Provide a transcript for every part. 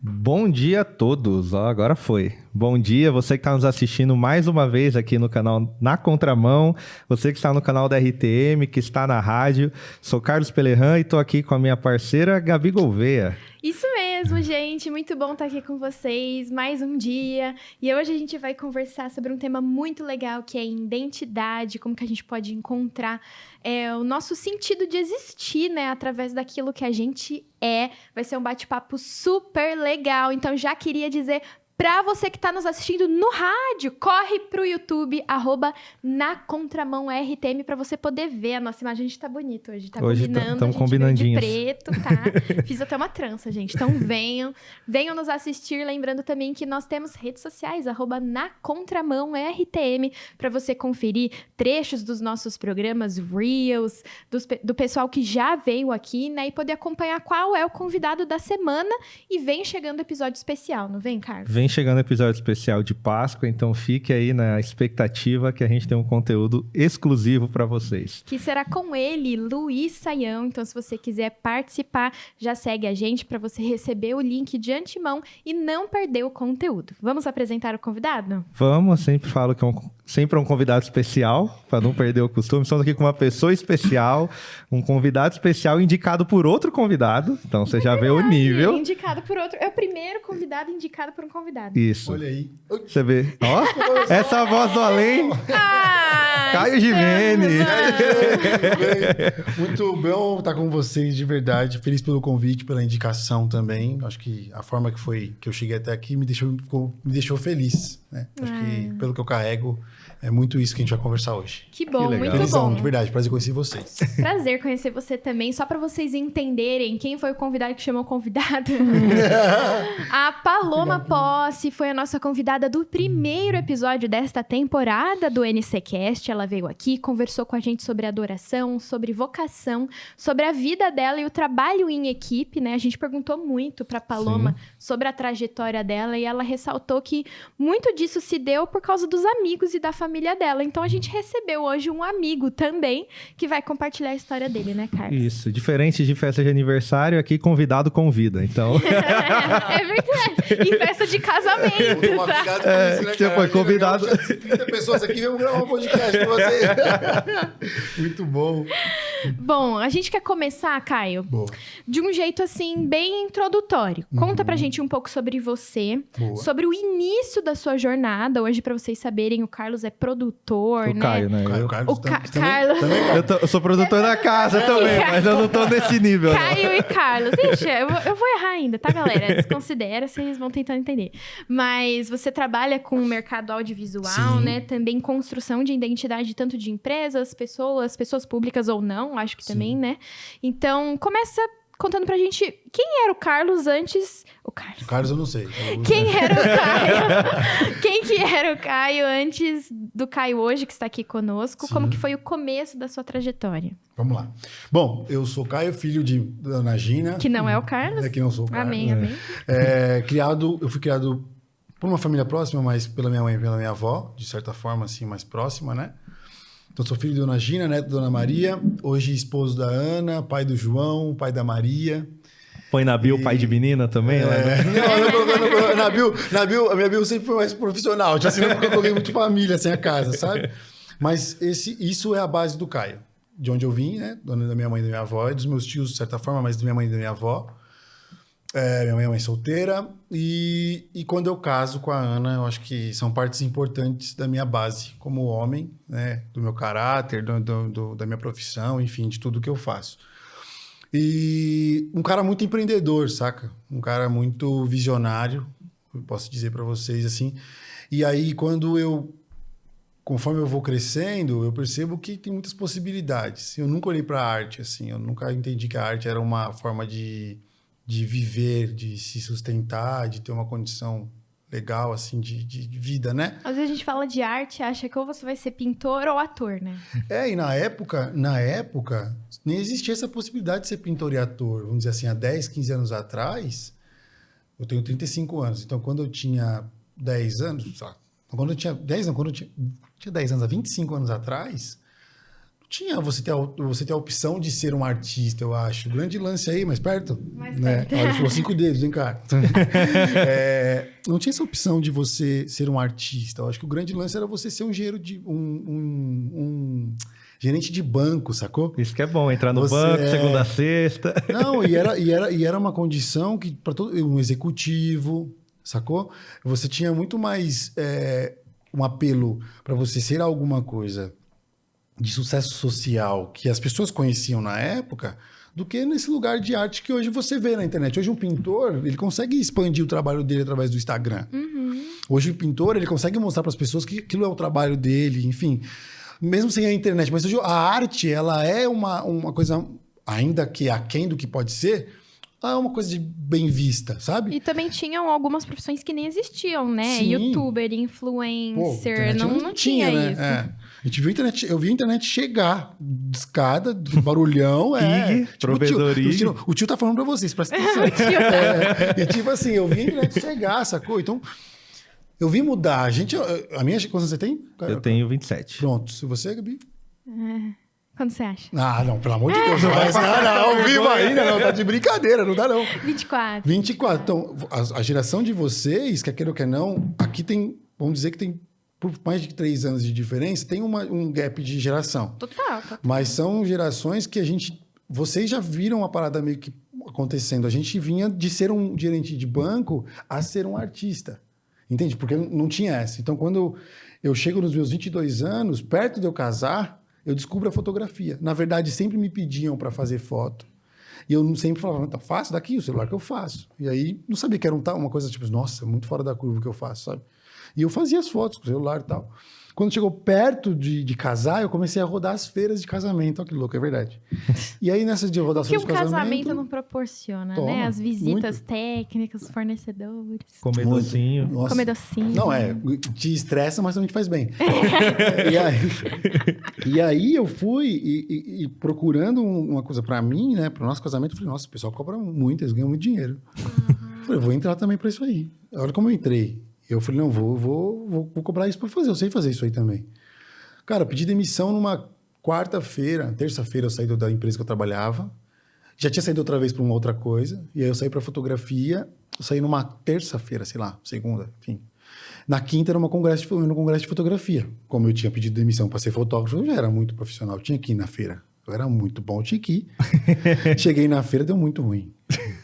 Bom dia a todos, agora foi. Bom dia, você que está nos assistindo mais uma vez aqui no canal Na Contramão, você que está no canal da RTM, que está na rádio. Sou Carlos Pelerran e estou aqui com a minha parceira Gabi Gouveia. Isso mesmo, gente. Muito bom estar aqui com vocês mais um dia. E hoje a gente vai conversar sobre um tema muito legal, que é identidade, como que a gente pode encontrar o nosso sentido de existir, né? Através daquilo que a gente é. Vai ser um bate-papo super legal. Então, já queria dizer... Pra você que tá nos assistindo no rádio, corre pro YouTube, @nacontramãortm, pra você poder ver a nossa imagem. A gente tá bonito hoje, tá hoje combinando. Estamos a gente veio de combinandinhos. preto, tá? Fiz até uma trança, gente. Então venham nos assistir. Lembrando também que nós temos redes sociais, @nacontramãortm, pra você conferir trechos dos nossos programas, reels, do pessoal que já veio aqui, né? E poder acompanhar qual é o convidado da semana. E vem chegando episódio especial, não vem, Carlos? Vem chegando o episódio especial de Páscoa, então fique aí na expectativa que a gente tem um conteúdo exclusivo para vocês. Que será com ele, Luiz Saião. Então, se você quiser participar, já segue a gente para você receber o link de antemão e não perder o conteúdo. Vamos apresentar o convidado? Vamos, sempre falo que sempre é um convidado especial, para não perder o costume. Estamos aqui com uma pessoa especial, um convidado especial indicado por outro convidado. Então, você já vê o nível. Indicado por outro. É o primeiro convidado indicado por um convidado. Isso. Olha aí. Você vê. Ó, essa voz do além. Caio Gimenez. Muito bom estar com vocês, de verdade. Feliz pelo convite, pela indicação também. Acho que a forma que eu cheguei até aqui me deixou feliz, né? Acho que pelo que eu carrego, é muito isso que a gente vai conversar hoje. Que bom, Que legal. muito Felizão, bom. de verdade. Prazer conhecer vocês. Prazer conhecer você também. Só para vocês entenderem quem foi o convidado que chamou o convidado. A Paloma Posse foi a nossa convidada do primeiro episódio desta temporada do NCcast. Ela veio aqui, conversou com a gente sobre adoração, sobre vocação, sobre a vida dela e o trabalho em equipe, né? A gente perguntou muito para Paloma sobre a trajetória dela e ela ressaltou que muito disso se deu por causa dos amigos e da família dela. Então, a gente recebeu hoje um amigo também que vai compartilhar a história dele, né, Carlos? Isso. Diferente de festa de aniversário, aqui convidado convida. Então, É verdade. E festa de casamento, tá? você foi convidado. 30 pessoas aqui, vamos gravar um podcast com vocês. Muito bom. Bom, a gente quer começar, Caio, Boa. de um jeito, assim, bem introdutório. Conta pra gente um pouco sobre você, Boa. sobre o início da sua jornada. Hoje, pra vocês saberem, o Carlos é produtor, O né? Caio, né? Caio, Eu, Carlos, Carlos. também? eu sou produtor da casa também, mas eu não tô nesse nível. Não. Caio e Carlos. Ixi, eu vou errar ainda, tá, galera? Desconsidera, vocês vão tentando entender. Mas você trabalha com o mercado audiovisual, Sim. né? Também construção de identidade, tanto de empresas, pessoas públicas ou não, acho que também, né? Então, começa contando pra gente quem era o Carlos antes... O Carlos eu não sei. Quem era o Caio? Quem que era o Caio antes do Caio hoje, que está aqui conosco? Sim. Como que foi o começo da sua trajetória? Vamos lá. Bom, eu sou Caio, filho de Dona Gina. Que não é o Carlos? Que não sou o Carlos. Amém, amém. Eu fui criado por uma família próxima, mas pela minha mãe e pela minha avó, de certa forma, assim, mais próxima, né? Então, sou filho de Dona Gina, neto de Dona Maria, hoje esposo da Ana, pai do João, pai da Maria. Põe Nabil, pai de menina também? Lá, né? A minha Bio sempre foi mais profissional, tipo assim, nunca coloquei muito família, assim, a casa, sabe? Mas isso é a base do Caio. De onde eu vim, né? Da minha mãe e da minha avó, e dos meus tios, de certa forma, mas da minha mãe e da minha avó. Minha mãe é mãe solteira. E quando eu caso com a Ana, eu acho que são partes importantes da minha base como homem, né? Do meu caráter, da minha profissão, enfim, de tudo que eu faço. E um cara muito empreendedor, saca? Um cara muito visionário, eu posso dizer pra vocês assim. E aí, conforme eu vou crescendo, eu percebo que tem muitas possibilidades. Eu nunca olhei pra arte, assim. Eu nunca entendi que a arte era uma forma de viver, de se sustentar, de ter uma condição legal, assim, de vida, né? Às vezes a gente fala de arte e acha que ou você vai ser pintor ou ator, né? E na época, nem existia essa possibilidade de ser pintor e ator. Vamos dizer assim, há 10, 15 anos atrás, eu tenho 35 anos. Então, quando eu tinha 10 anos, quando eu tinha 10 anos, há 25 anos atrás, tinha você ter a opção de ser um artista, eu acho. Grande lance aí, mais perto. Mais né? perto. Olha, falou 5 dedos, hein, cara? Não tinha essa opção de você ser um artista. Eu acho que o grande lance era você ser um engenheiro de... um gerente de banco, sacou? Isso que é bom, entrar no banco, segunda a sexta. Não, e era uma condição que para todo um executivo, sacou? Você tinha muito mais um apelo para você ser alguma coisa de sucesso social que as pessoas conheciam na época do que nesse lugar de arte que hoje você vê na internet. Hoje um pintor, ele consegue expandir o trabalho dele através do Instagram. Hoje o pintor, ele consegue mostrar para as pessoas que aquilo é o trabalho dele, enfim... Mesmo sem a internet, mas hoje a arte, ela é uma coisa, ainda que aquém do que pode ser, é uma coisa de bem vista, sabe? E também tinham algumas profissões que nem existiam, né? Sim. Youtuber, influencer, não tinha né? isso. A gente viu a internet, eu vi a internet chegar, escada, barulhão, provedoria. O tio tá falando pra vocês, presta atenção. E tipo assim, eu vi a internet chegar, sacou? Então... Eu vi mudar. A minha... Quantos você tem? Eu tenho 27. Pronto. Se você, Gabi? Quando você acha? Ah, não. Pelo amor de Deus. Não, ao vivo ainda. Não, tá de brincadeira. Não dá, não. 24. 24. Então, a geração de vocês, quer queira ou quer não, aqui tem... Vamos dizer que tem, por mais de 3 anos de diferença, tem um gap de geração. Total. Mas são gerações que a gente... Vocês já viram a parada meio que acontecendo. A gente vinha de ser um gerente de banco a ser um artista. Entende? Porque não tinha essa. Então, quando eu chego nos meus 22 anos, perto de eu casar, eu descubro a fotografia. Na verdade, sempre me pediam para fazer foto. E eu sempre falava, tá fácil? Daqui o celular que eu faço. E aí, não sabia que era uma coisa tipo, nossa, muito fora da curva que eu faço, sabe? E eu fazia as fotos com o celular e tal. Quando chegou perto de casar, eu comecei a rodar as feiras de casamento. Olha que louco, é verdade. E aí, nessas de rodar as feiras de casamento... Que o casamento não proporciona, né? As visitas técnicas, fornecedores. Comer docinho. Comer docinho. Não, te estressa, mas também te faz bem. E aí eu fui e procurando uma coisa pra mim, né? Pro nosso casamento, eu falei, nossa, o pessoal cobra muito, eles ganham muito dinheiro. Falei, vou entrar também pra isso aí. Olha como eu entrei. Eu falei, não, vou cobrar isso pra fazer. Eu sei fazer isso aí também. Cara, eu pedi demissão numa terça-feira eu saí da empresa que eu trabalhava. Já tinha saído outra vez pra uma outra coisa. E aí eu saí pra fotografia. Eu saí numa terça-feira, sei lá, segunda, enfim. Na quinta era um congresso de fotografia. Como eu tinha pedido demissão pra ser fotógrafo, eu já era muito profissional. Eu tinha que ir na feira. Eu era muito bom, eu tinha que ir. Cheguei na feira, deu muito ruim.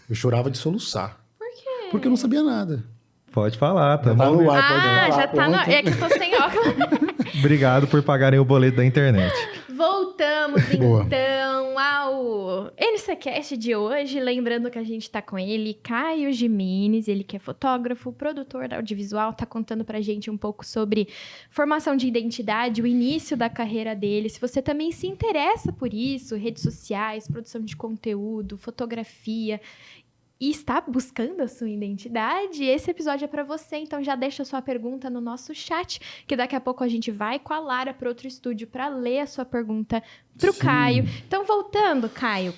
Eu chorava de soluçar. Por quê? Porque eu não sabia nada. Pode falar, tá Tá no ar, pode falar. Já tá no... É que eu tô sem óculos. Obrigado por pagarem o boleto da internet. Voltamos, Boa. então, ao NCCast de hoje. Lembrando que a gente tá com ele, Caio Gimenez, ele que é fotógrafo, produtor audiovisual, tá contando pra gente um pouco sobre formação de identidade, o início da carreira dele. Se você também se interessa por isso, redes sociais, produção de conteúdo, fotografia... e está buscando a sua identidade, esse episódio é para você, então já deixa a sua pergunta no nosso chat, que daqui a pouco a gente vai com a Lara para outro estúdio para ler a sua pergunta pro Caio. Então, voltando, Caio,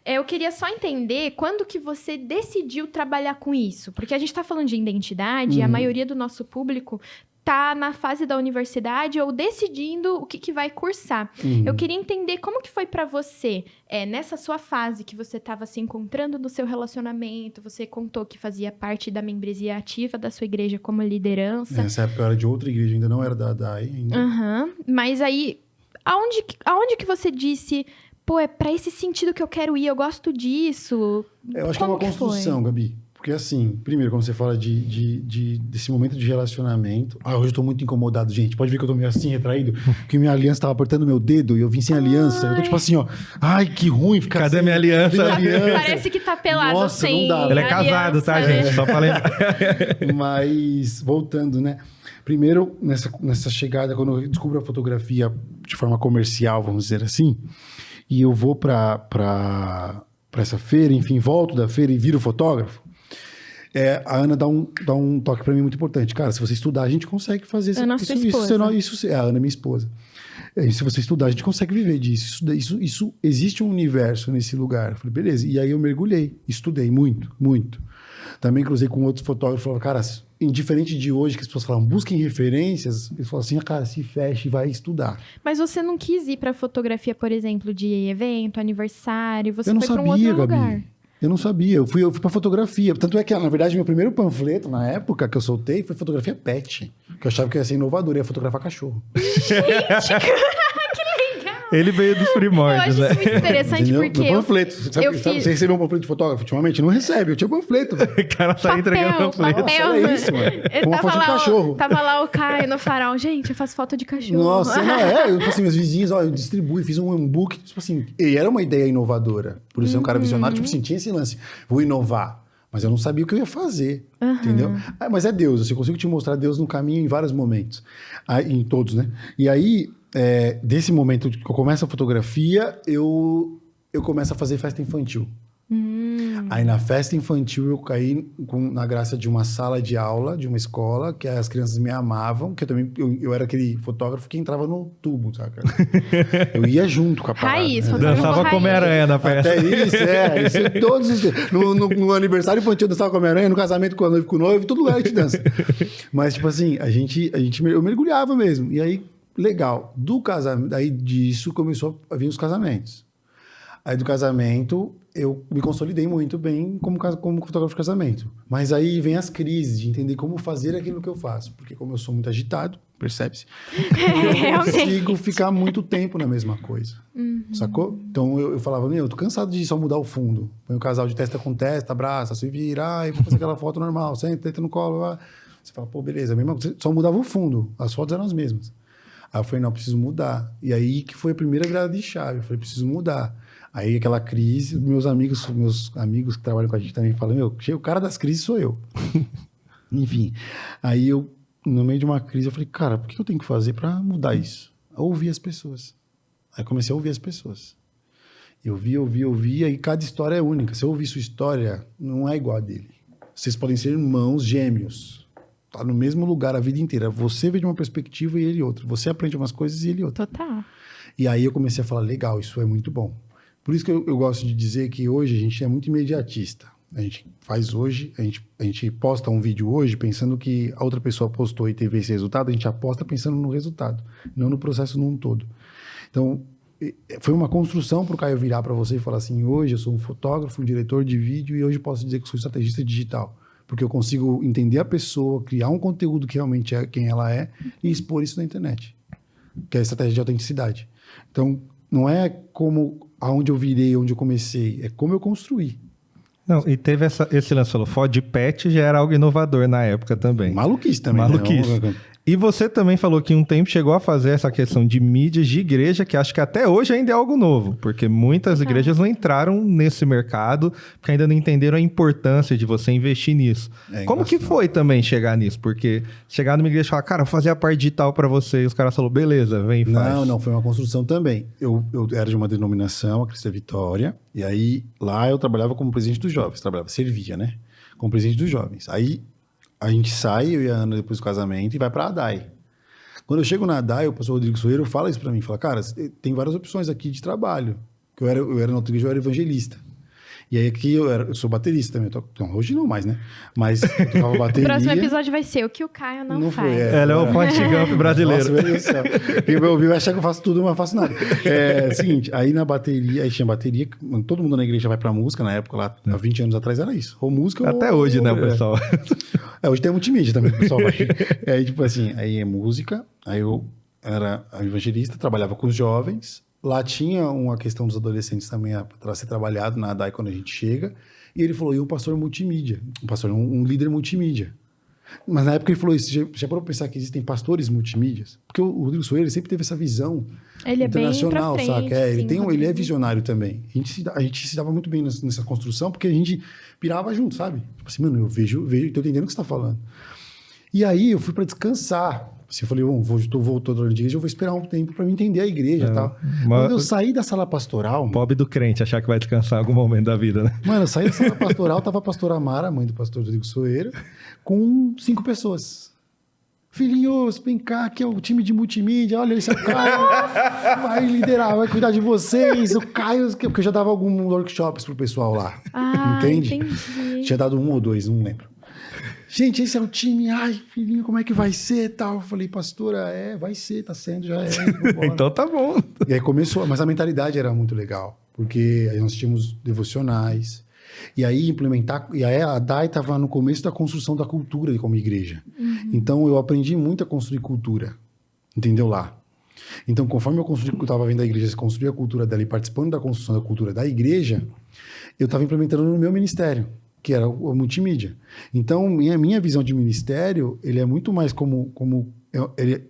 eu queria só entender quando que você decidiu trabalhar com isso, porque a gente está falando de identidade e a maioria do nosso público tá na fase da universidade ou decidindo o que vai cursar. Eu queria entender como que foi para você, nessa sua fase que você estava se encontrando no seu relacionamento, você contou que fazia parte da membresia ativa da sua igreja como liderança. Nessa época eu era de outra igreja, ainda não era da DAI ainda. Mas aí, aonde que você disse, pô, é para esse sentido que eu quero ir, eu gosto disso? Eu acho que é uma construção, Gabi. Porque assim, primeiro, quando você fala desse momento de relacionamento... hoje eu tô muito incomodado, gente. Pode ver que eu tô meio assim, retraído. Porque minha aliança tava apertando meu dedo e eu vim sem aliança. Eu tô tipo assim, ó. Ai, que ruim ficar Cadê sem... minha aliança? Parece que tá pelado. Nossa, sem não dá. Ele é casado, tá, né? gente? Só pra lembrar. Mas, voltando, né? Primeiro, nessa chegada, quando eu descubro a fotografia de forma comercial, vamos dizer assim, e eu vou pra essa feira, enfim, volto da feira e viro fotógrafo, a Ana dá um toque pra mim muito importante. Cara, se você estudar, a gente consegue fazer isso. Ana, sua esposa. Isso, a Ana é minha esposa. Se você estudar, a gente consegue viver disso. Isso existe um universo nesse lugar. Eu falei, beleza. E aí eu mergulhei, estudei muito, muito. Também cruzei com outros fotógrafos e falaram, cara, indiferente de hoje, que as pessoas falam, busquem referências, eles falam assim, cara, se fecha e vai estudar. Mas você não quis ir pra fotografia, por exemplo, de evento, aniversário, você Eu não foi pra um sabia, outro lugar. Gabi. Eu não sabia, eu fui pra fotografia. Tanto é que, na verdade, meu primeiro panfleto, na época que eu soltei, foi fotografia pet. Que eu achava que ia ser inovador, ia fotografar cachorro. Ele veio dos Eu primórdios, acho né? isso muito interessante, Entendeu? porque Meu panfleto. eu Sabe, fiz... você recebeu um panfleto de fotógrafo ultimamente? Não recebe, eu tinha panfleto. Velho. O cara tá entregando panfleto. papel. Nossa, olha isso, mano. Ele Com uma foto de cachorro. Tava lá o Caio no farol. Gente, eu faço foto de cachorro. Nossa, não é. Eu, tipo assim, meus vizinhos, ó, eu distribuí, fiz um e-book, tipo assim, e era uma ideia inovadora. Por isso é um cara visionário, tipo assim, tinha esse lance, vou inovar. Mas eu não sabia o que eu ia fazer, entendeu? Ah, mas é Deus, assim, eu consigo te mostrar Deus no caminho em vários momentos. Em todos, né? E aí, desse momento que eu começo a fotografia, eu começo a fazer festa infantil. Aí na festa infantil eu caí na graça de uma sala de aula, de uma escola, que as crianças me amavam, que eu era aquele fotógrafo que entrava no tubo, saca? Eu ia junto com a parada. Raiz, né? fotógrafo Dançava raiz. como aranha na festa. Até isso todos os dias. No aniversário infantil eu dançava com a Homem-Aranha, no casamento com a noiva, com o noivo, todo lugar a gente dança. Mas, tipo assim, eu mergulhava mesmo. E aí, legal. Do casamento, aí disso começou a vir os casamentos. Aí do casamento, eu me consolidei muito bem como fotógrafo de casamento. Mas aí vem as crises de entender como fazer aquilo que eu faço. Porque como eu sou muito agitado, percebe-se? Eu não consigo ficar muito tempo na mesma coisa. Sacou? Então eu falava, eu tô cansado de só mudar o fundo. Põe o casal de testa com testa, abraça, se vira, e vou fazer aquela foto normal, senta, deita no colo. Lá. Você fala, pô, beleza, mesma coisa. Só mudava o fundo, as fotos eram as mesmas. Aí eu falei, não, preciso mudar. E aí que foi a primeira virada de chave. Eu falei, preciso mudar. Aí aquela crise, meus amigos que trabalham com a gente também falam, o cara das crises sou eu. Enfim, aí eu, no meio de uma crise, eu falei, cara, o que eu tenho que fazer para mudar isso? Eu ouvir as pessoas. Aí comecei a ouvir as pessoas. Eu vi, aí cada história é única. Se eu ouvir sua história, não é igual a dele. Vocês podem ser irmãos gêmeos. Tá no mesmo lugar a vida inteira. Você vê de uma perspectiva e ele outra. Você aprende umas coisas e ele outra. Total. E aí eu comecei a falar, legal, isso é muito bom. Por isso que eu gosto de dizer que hoje a gente é muito imediatista. A gente faz hoje, a gente posta um vídeo hoje pensando que a outra pessoa postou e teve esse resultado, a gente aposta pensando no resultado, não no processo num todo. Então, foi uma construção para o Caio virar para você e falar assim, hoje eu sou um fotógrafo, um diretor de vídeo e hoje posso dizer que sou estrategista digital. Porque eu consigo entender a pessoa, criar um conteúdo que realmente é quem ela é e expor isso na internet. Que é a estratégia de autenticidade. Então, não é como aonde eu virei, onde eu comecei, é como eu construí. Não, e teve esse lance, falou, foto de pet já era algo inovador na época também. Maluquice também. Maluquice. Né? E você também falou que um tempo chegou a fazer essa questão de mídias de igreja, que acho que até hoje ainda é algo novo, porque muitas igrejas não entraram nesse mercado, porque ainda não entenderam a importância de você investir nisso. Como que foi também chegar nisso? Porque chegar numa igreja e falar, cara, eu vou fazer a parte digital para você, e os caras falaram, beleza, vem e faz. Não, foi uma construção também. Eu era de uma denominação, a Cristo é Vitória, e aí lá eu trabalhava como presidente dos jovens, servia, né? Como presidente dos jovens. Aí a gente sai, eu e a Ana, depois do casamento, e vai pra ADAI. Quando eu chego na ADAI, o pastor Rodrigo Soeiro fala isso pra mim. Fala, cara, tem várias opções aqui de trabalho. Eu era na outra igreja, eu era evangelista. E aí aqui eu sou baterista também. Então, hoje não mais, né? Mas eu tocava bateria. O próximo episódio vai ser o que o Caio não faz. Foi, Ela é o Forrest Gump brasileiro. Nossa, meu Deus do céu. Quem vai ouvir vai achar que eu faço tudo, mas não faço nada. Seguinte, aí na bateria, aí tinha bateria, todo mundo na igreja vai pra música, na época lá, há 20 anos atrás era isso. Ou música Até ou... hoje, né, pessoal? Hoje tem multimídia também, o pessoal vai. Aí, tipo assim, aí é música, aí eu era evangelista, trabalhava com os jovens. Lá tinha uma questão dos adolescentes também para ser trabalhado na ADAI quando a gente chega. E ele falou, e um pastor multimídia, um líder multimídia. Mas na época ele falou isso, já parou pra pensar que existem pastores multimídias? Porque o Rodrigo Soeiro sempre teve essa visão ele internacional, bem pra frente, saca? Sim, ele é visionário também. A gente se dava muito bem nessa construção, porque a gente pirava junto, sabe? Tipo assim, mano, eu vejo, tô entendendo o que você tá falando. E aí eu fui para descansar. Assim, eu falei, tô voltando na igreja, eu vou esperar um tempo para me entender a igreja e tal. Quando eu saí da sala pastoral... Pobre do crente, achar que vai descansar em algum momento da vida, né? Mano, eu saí da sala pastoral, tava a pastora Mara, mãe do pastor Rodrigo Soeiro, com 5 pessoas. Filhinhos, vem cá, aqui é o time de multimídia, olha, esse é o Caio, vai liderar, vai cuidar de vocês. O Caio, porque eu já dava alguns workshops pro pessoal lá, entende? Entendi. Tinha dado 1 ou 2, não lembro. gente, esse é o time, ai, filhinho, como é que vai ser tal? Eu falei, pastora, vai ser, tá sendo, já é. Então tá bom. E aí começou, mas a mentalidade era muito legal, porque aí nós tínhamos devocionais, e aí a DAI estava no começo da construção da cultura como igreja. Então eu aprendi muito a construir cultura, entendeu lá? Então, conforme eu estava vendo a igreja construir a cultura dela e participando da construção da cultura da igreja, eu estava implementando no meu ministério, que era o multimídia. Então, minha visão de ministério, ele é muito mais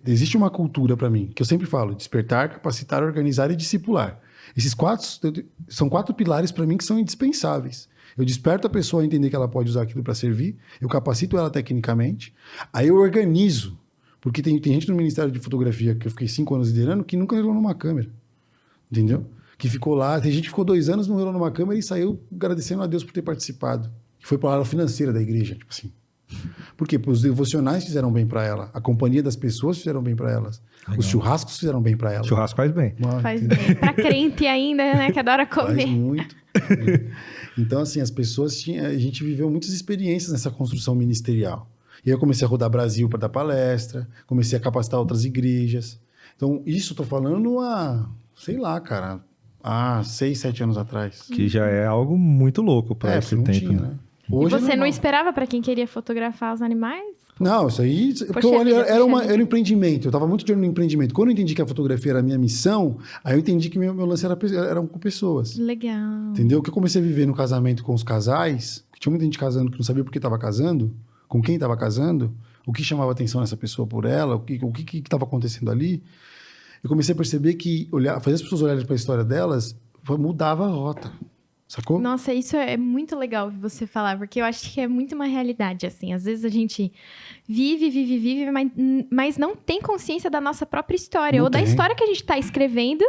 existe uma cultura para mim, que eu sempre falo, despertar, capacitar, organizar e discipular. Esses são 4 pilares para mim que são indispensáveis. Eu desperto a pessoa a entender que ela pode usar aquilo para servir, eu capacito ela tecnicamente, aí eu organizo. Porque tem gente no Ministério de Fotografia, que eu fiquei 5 anos liderando, que nunca relou numa câmera. Entendeu? Que ficou lá. Tem gente que ficou 2 anos, não relou numa câmera e saiu agradecendo a Deus por ter participado. Que foi para a área financeira da igreja, tipo assim. Por quê? Porque os devocionais fizeram bem para ela. A companhia das pessoas fizeram bem para elas. Legal. Os churrascos fizeram bem para ela. Churrasco faz bem. Faz bem. Para crente ainda, né? Que adora comer. Faz muito. Então, assim, as pessoas a gente viveu muitas experiências nessa construção ministerial. E aí eu comecei a rodar Brasil para dar palestra, comecei a capacitar outras igrejas. Então, isso eu tô falando sei lá, cara, há 6, 7 anos atrás. Que já é algo muito louco para esse tempo, tinha, né? Hoje e você não esperava para quem queria fotografar os animais? Não, isso aí... Era um empreendimento, eu estava muito de olho no empreendimento. Quando eu entendi que a fotografia era a minha missão, aí eu entendi que meu lance eram com pessoas. Legal. Entendeu? O que eu comecei a viver no casamento com os casais, que tinha muita gente casando que não sabia por que estava casando, com quem estava casando, o que chamava atenção nessa pessoa por ela, o que estava acontecendo ali, eu comecei a perceber que fazer as pessoas olharem para a história delas mudava a rota, sacou? Nossa, isso é muito legal você falar, porque eu acho que é muito uma realidade, assim. Às vezes a gente vive, mas não tem consciência da nossa própria história, Não ou da tem. história que a gente está escrevendo,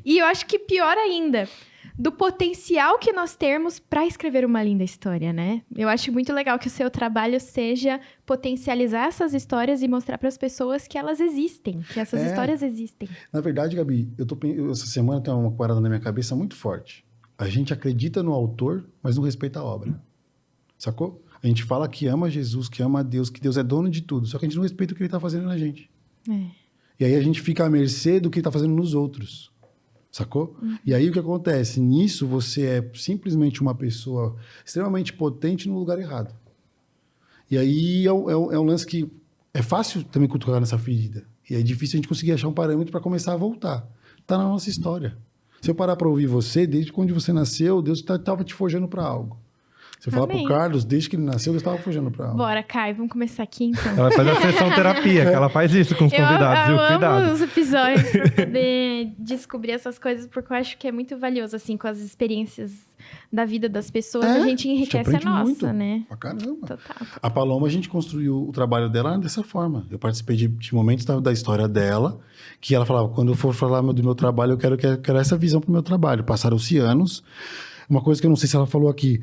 e eu acho que pior ainda, do potencial que nós temos para escrever uma linda história, né? Eu acho muito legal que o seu trabalho seja potencializar essas histórias e mostrar para as pessoas que elas existem, que essas histórias existem. Na verdade, Gabi, essa semana tem uma parada na minha cabeça muito forte. A gente acredita no autor, mas não respeita a obra. Sacou? A gente fala que ama Jesus, que ama Deus, que Deus é dono de tudo, só que a gente não respeita o que ele está fazendo na gente. E aí a gente fica à mercê do que ele está fazendo nos outros. Sacou? E aí o que acontece? Nisso você é simplesmente uma pessoa extremamente potente no lugar errado. E aí é um lance que é fácil também cutucar nessa ferida. E é difícil a gente conseguir achar um parâmetro para começar a voltar. Tá na nossa história. Se eu parar para ouvir você, desde quando você nasceu, Deus estava te forjando para algo. Você fala pro Carlos, desde que ele nasceu, Deus estava forjando para algo. Bora, Caio, vamos começar aqui então. Ela faz a sessão terapia, que ela faz isso com os convidados, viu? Eu Cuidado. amo os episódios para poder descobrir essas coisas, porque eu acho que é muito valioso, assim, com as experiências da vida das pessoas, a gente enriquece a nossa, muito, né? Pra caramba. Total. A Paloma, a gente construiu o trabalho dela dessa forma. Eu participei de momentos da história dela, que ela falava, quando eu for falar do meu trabalho, eu quero essa visão pro meu trabalho. Passaram-se anos. Uma coisa que eu não sei se ela falou aqui,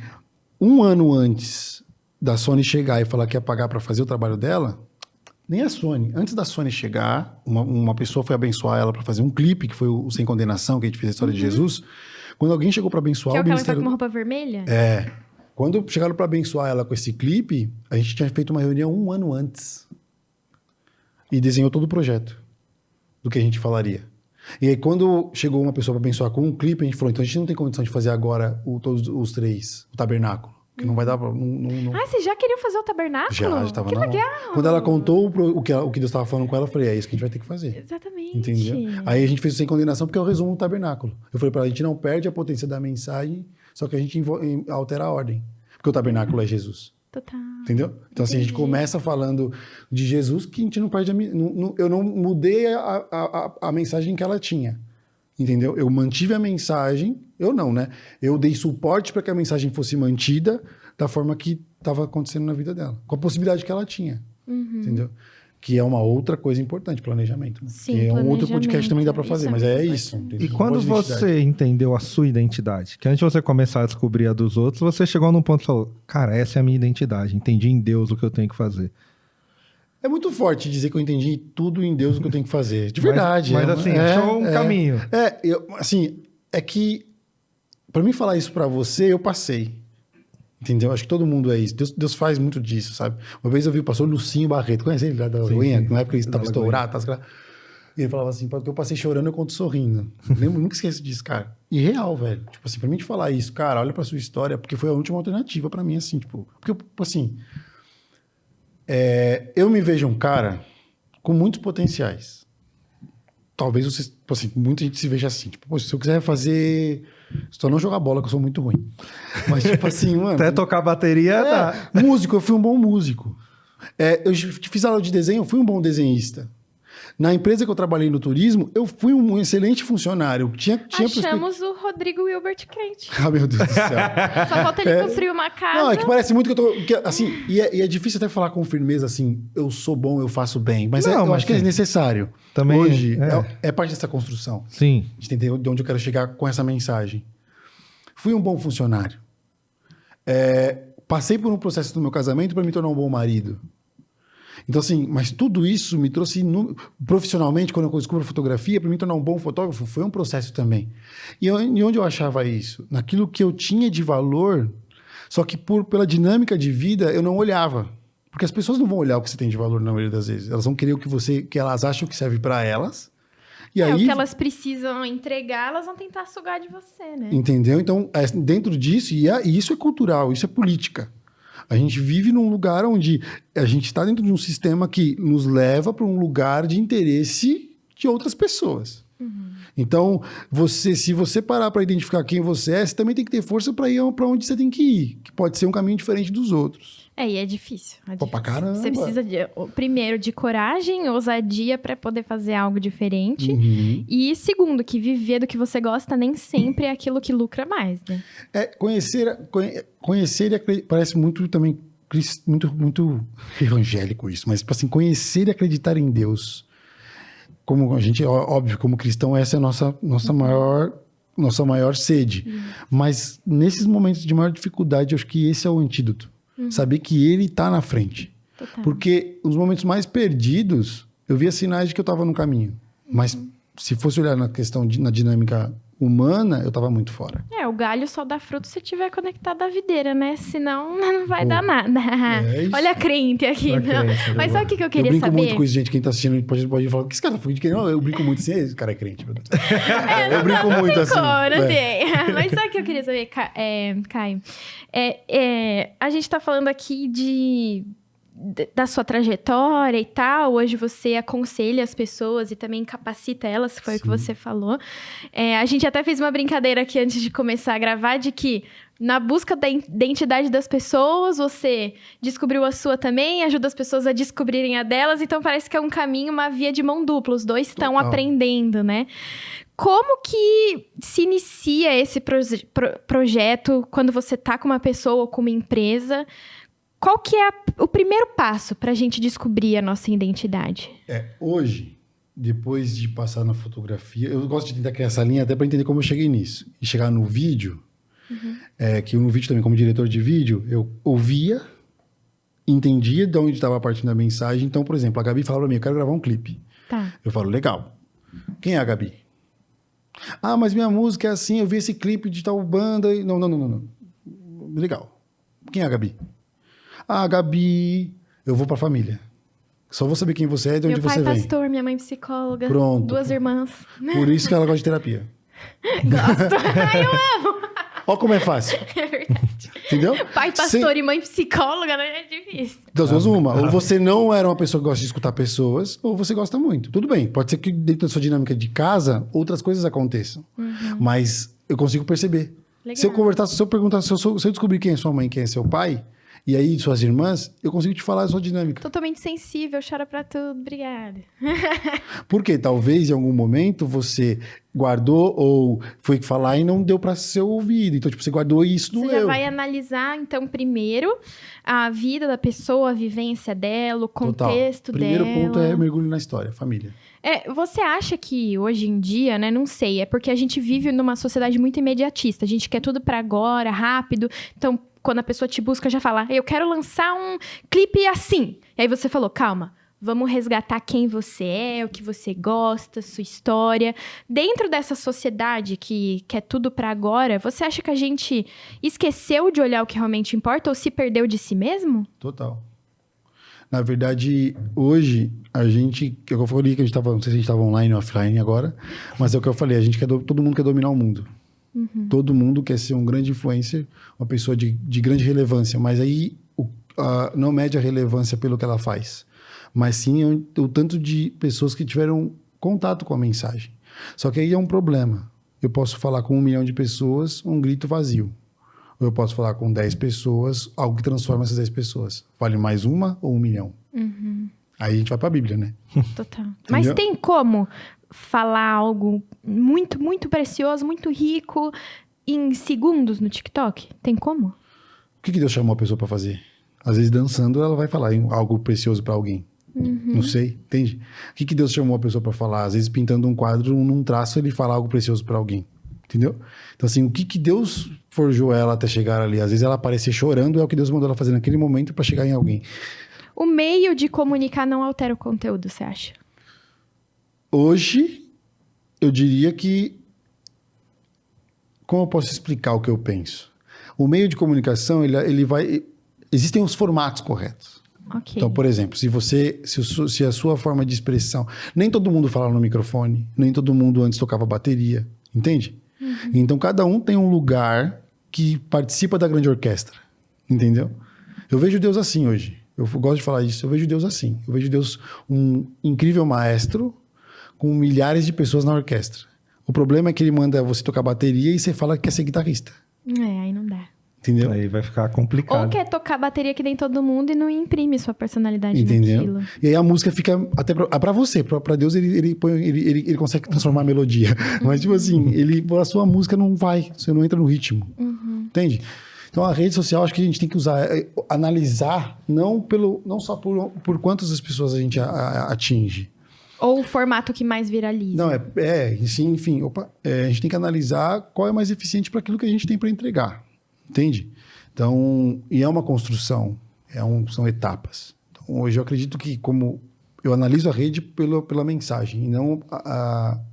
1 ano antes da Sony chegar e falar que ia pagar para fazer o trabalho dela, nem a Sony. Antes da Sony chegar, uma pessoa foi abençoar ela para fazer um clipe, que foi o Sem Condenação, que a gente fez a história de Jesus. Quando alguém chegou para abençoar... Que é o que ela tá ministério... com uma roupa vermelha? Quando chegaram para abençoar ela com esse clipe, a gente tinha feito uma reunião 1 ano antes. E desenhou todo o projeto do que a gente falaria. E aí, quando chegou uma pessoa para abençoar com um clipe, a gente falou, então a gente não tem condição de fazer agora todos os 3, o tabernáculo. Que não vai dar pra... Ah, vocês já queriam fazer o tabernáculo? Já estava que na mão. legal! Quando ela contou o que Deus estava falando com ela, eu falei, é isso que a gente vai ter que fazer. Exatamente. Entendeu? Aí a gente fez o Sem Condenação, porque é o resumo do tabernáculo. Eu falei para ela, a gente não perde a potência da mensagem, só que a gente altera a ordem. Porque o tabernáculo é Jesus. Total. Entendeu? Então, assim, a gente começa falando de Jesus, que a gente não perde eu não mudei a mensagem que ela tinha. Entendeu? Eu mantive a mensagem, eu não, né? Eu dei suporte para que a mensagem fosse mantida da forma que estava acontecendo na vida dela, com a possibilidade que ela tinha. Entendeu? Que é uma outra coisa importante, planejamento. Né? Sim, que é um outro planejamento. podcast também dá para fazer, Isso mas é é muito isso. importante. E quando você entendeu a sua identidade, que antes de você começar a descobrir a dos outros, você chegou num ponto e falou, cara, essa é a minha identidade, entendi em Deus o que eu tenho que fazer. É muito forte dizer que eu entendi tudo em Deus o que eu tenho que fazer. De verdade. Mas assim, achou um caminho. É que para mim falar isso para você, eu passei. Entendeu? Acho que todo mundo é isso. Deus faz muito disso, sabe? Uma vez eu vi o pastor Lucinho Barreto, conhece ele lá da Lagoinha? Na época ele estava estourado, e ele falava assim, porque eu passei chorando, eu conto sorrindo. Nunca esqueço disso, cara. E real, velho. Tipo assim, pra mim te falar isso, cara, olha pra sua história, porque foi a última alternativa pra mim, assim, tipo... Porque, assim, eu me vejo um cara com muitos potenciais. Talvez você, tipo assim, muita gente se veja assim, tipo, se eu quiser fazer... Só não jogar bola, que eu sou muito ruim. Mas, tipo assim, mano... Até tocar bateria, dá. Músico, eu fui um bom músico. Eu fiz aula de desenho, eu fui um bom desenhista. Na empresa que eu trabalhei no turismo, eu fui um excelente funcionário. Achamos o Rodrigo Wilbert crente. Ah, meu Deus do céu. Só falta ele construir uma casa. Não, é que parece muito que eu tô... assim, e é difícil até falar com firmeza, assim, eu sou bom, eu faço bem. Mas eu acho que é necessário. Também hoje, é parte dessa construção. Sim. De entender de onde eu quero chegar com essa mensagem. Fui um bom funcionário. Passei por um processo do meu casamento para me tornar um bom marido. Então, assim, mas tudo isso me trouxe profissionalmente, quando eu descobri fotografia, para me tornar um bom fotógrafo, foi um processo também. E onde eu achava isso? Naquilo que eu tinha de valor, só que pela dinâmica de vida, eu não olhava. Porque as pessoas não vão olhar o que você tem de valor na maioria das vezes. Elas vão querer o que elas acham que serve para elas. E aí, o que elas precisam entregar, elas vão tentar sugar de você, né? Entendeu? Então, dentro disso, e isso é cultural, isso é política. A gente vive num lugar onde a gente está dentro de um sistema que nos leva para um lugar de interesse de outras pessoas. Uhum. Então, se você parar para identificar quem você é, você também tem que ter força para ir para onde você tem que ir, que pode ser um caminho diferente dos outros. E é difícil. Pô, pra caramba. Você precisa, primeiro, de coragem, ousadia para poder fazer algo diferente. Uhum. E segundo, que viver do que você gosta nem sempre é aquilo que lucra mais, né? Conhecer e parece muito também muito evangélico isso, mas assim, conhecer e acreditar em Deus. Como a gente, óbvio, como cristão, essa é a nossa maior sede. Mas nesses momentos de maior dificuldade, eu acho que esse é o antídoto. Saber que ele está na frente. Total. Porque nos momentos mais perdidos, eu via sinais de que eu estava no caminho. Mas se fosse olhar na questão, na dinâmica humana, eu estava muito fora. O galho só dá fruto se tiver conectado à videira, né? Senão não vai dar nada. Olha a crente aqui. Mas sabe o que eu queria saber? Eu brinco muito com isso, gente. Quem tá assistindo pode falar, que esse cara tá falando de quem? Não, eu brinco muito assim, esse cara é crente. Meu Deus. Eu brinco muito assim. Mas sabe o que eu queria saber, Caio? A gente tá falando aqui da sua trajetória e tal. Hoje você aconselha as pessoas e também capacita elas, foi o que você falou. A gente até fez uma brincadeira aqui antes de começar a gravar, de que na busca da identidade das pessoas, você descobriu a sua também, ajuda as pessoas a descobrirem a delas, então parece que é um caminho, uma via de mão dupla, os dois estão aprendendo, né? Como que se inicia esse projeto quando você tá com uma pessoa ou com uma empresa? Qual que é o primeiro passo para a gente descobrir a nossa identidade? Hoje, depois de passar na fotografia, eu gosto de tentar criar essa linha até para entender como eu cheguei nisso. E chegar no vídeo, que no vídeo também, como diretor de vídeo, eu ouvia, entendia de onde estava partindo a mensagem. Então, por exemplo, a Gabi falava para mim, eu quero gravar um clipe. Tá. Eu falo, legal. Quem é a Gabi? Ah, mas minha música é assim, eu vi esse clipe de tal banda. Não. Legal. Quem é a Gabi? Ah, Gabi, eu vou pra família. Só vou saber quem você é e de onde você vem. Meu pai pastor, minha mãe psicóloga. Pronto. 2 irmãs. Por isso que ela gosta de terapia. Gosto. Ai, eu amo. Olha como é fácil. É verdade. Entendeu? Pai pastor e mãe psicóloga, né? É difícil. Das duas, uma. Ou você não era uma pessoa que gosta de escutar pessoas, ou você gosta muito. Tudo bem. Pode ser que dentro da sua dinâmica de casa, outras coisas aconteçam. Mas eu consigo perceber. Legal. Se eu conversar, se eu perguntar, se eu descobrir quem é sua mãe, quem é seu pai... E aí, suas irmãs, eu consigo te falar a sua dinâmica. Totalmente sensível, chora pra tudo. Obrigada. Porque talvez em algum momento você guardou ou foi falar e não deu pra ser ouvido. Então, tipo, você guardou isso no eu. Você já vai analisar, então, primeiro, a vida da pessoa, a vivência dela, o contexto dela. Primeiro ponto é mergulho na história, família. Você acha que hoje em dia, né, não sei, é porque a gente vive numa sociedade muito imediatista. A gente quer tudo pra agora, rápido. Então, quando a pessoa te busca, já fala, eu quero lançar um clipe assim. E aí você falou, calma, Vamos resgatar quem você é, o que você gosta, sua história. Dentro dessa sociedade que quer tudo pra agora, você acha que a gente esqueceu de olhar o que realmente importa ou se perdeu de si mesmo? Total. Na verdade, hoje, a gente... Eu falei que a gente estava... Não sei se a gente estava online ou offline agora, mas é o que eu falei. A gente todo mundo quer dominar o mundo. Todo mundo quer ser um grande influencer, uma pessoa de grande relevância. Mas aí, não mede a relevância pelo que ela faz. Mas sim o tanto de pessoas que tiveram contato com a mensagem. Só que aí é um problema. Eu posso falar com 1 milhão de pessoas, um grito vazio. Ou eu posso falar com 10 pessoas, algo que transforma essas 10 pessoas. Vale mais 1 ou 1 milhão? Aí a gente vai pra Bíblia, né? Total. Mas tem como falar algo muito, muito precioso, muito rico em segundos no TikTok? Tem como? O que Deus chamou a pessoa pra fazer? Às vezes dançando ela vai falar algo precioso pra alguém. Não sei, entende? O que Deus chamou a pessoa pra falar? Às vezes pintando um quadro, num traço, ele fala algo precioso pra alguém. Entendeu? Então, assim, o que Deus forjou ela até chegar ali? Às vezes ela aparecer chorando, é o que Deus mandou ela fazer naquele momento pra chegar em alguém. O meio de comunicar não altera o conteúdo, você acha? Hoje, eu diria que... Como eu posso explicar o que eu penso? O meio de comunicação, ele vai... Existem os formatos corretos. Ok. Então, por exemplo, se a sua forma de expressão... Nem todo mundo fala no microfone, nem todo mundo antes tocava bateria, entende? Então, cada um tem um lugar que participa da grande orquestra, entendeu? Eu vejo Deus assim hoje. Eu gosto de falar isso. Eu vejo Deus assim. Eu vejo Deus um incrível maestro com milhares de pessoas na orquestra. O problema é que ele manda você tocar bateria e você fala que quer ser guitarrista. Aí não dá. Entendeu? Aí vai ficar complicado. Ou quer tocar bateria que nem todo mundo e não imprime sua personalidade Entendeu? naquilo. E aí a música fica até pra você, pra Deus ele consegue transformar a melodia. Mas tipo assim, a sua música não vai, você não entra no ritmo. Entende? Então a rede social acho que a gente tem que usar, analisar não só por quantas as pessoas a gente atinge. Ou o formato que mais viraliza. Não, enfim, a gente tem que analisar qual é mais eficiente para aquilo que a gente tem para entregar. Entende? Então, e é uma construção, são etapas. Então, hoje eu acredito que como eu analiso a rede pela mensagem e não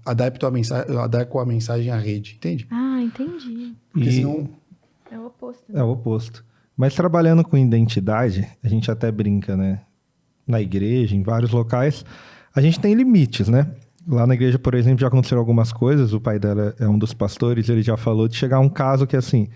adequo a mensagem à rede, entende? Ah, entendi. Porque senão... É o oposto. É o oposto. Mas trabalhando com identidade, a gente até brinca, né? Na igreja, em vários locais, a gente tem limites, né? Lá na igreja, por exemplo, já aconteceram algumas coisas, o pai dela é um dos pastores, ele já falou de chegar a um caso que, assim,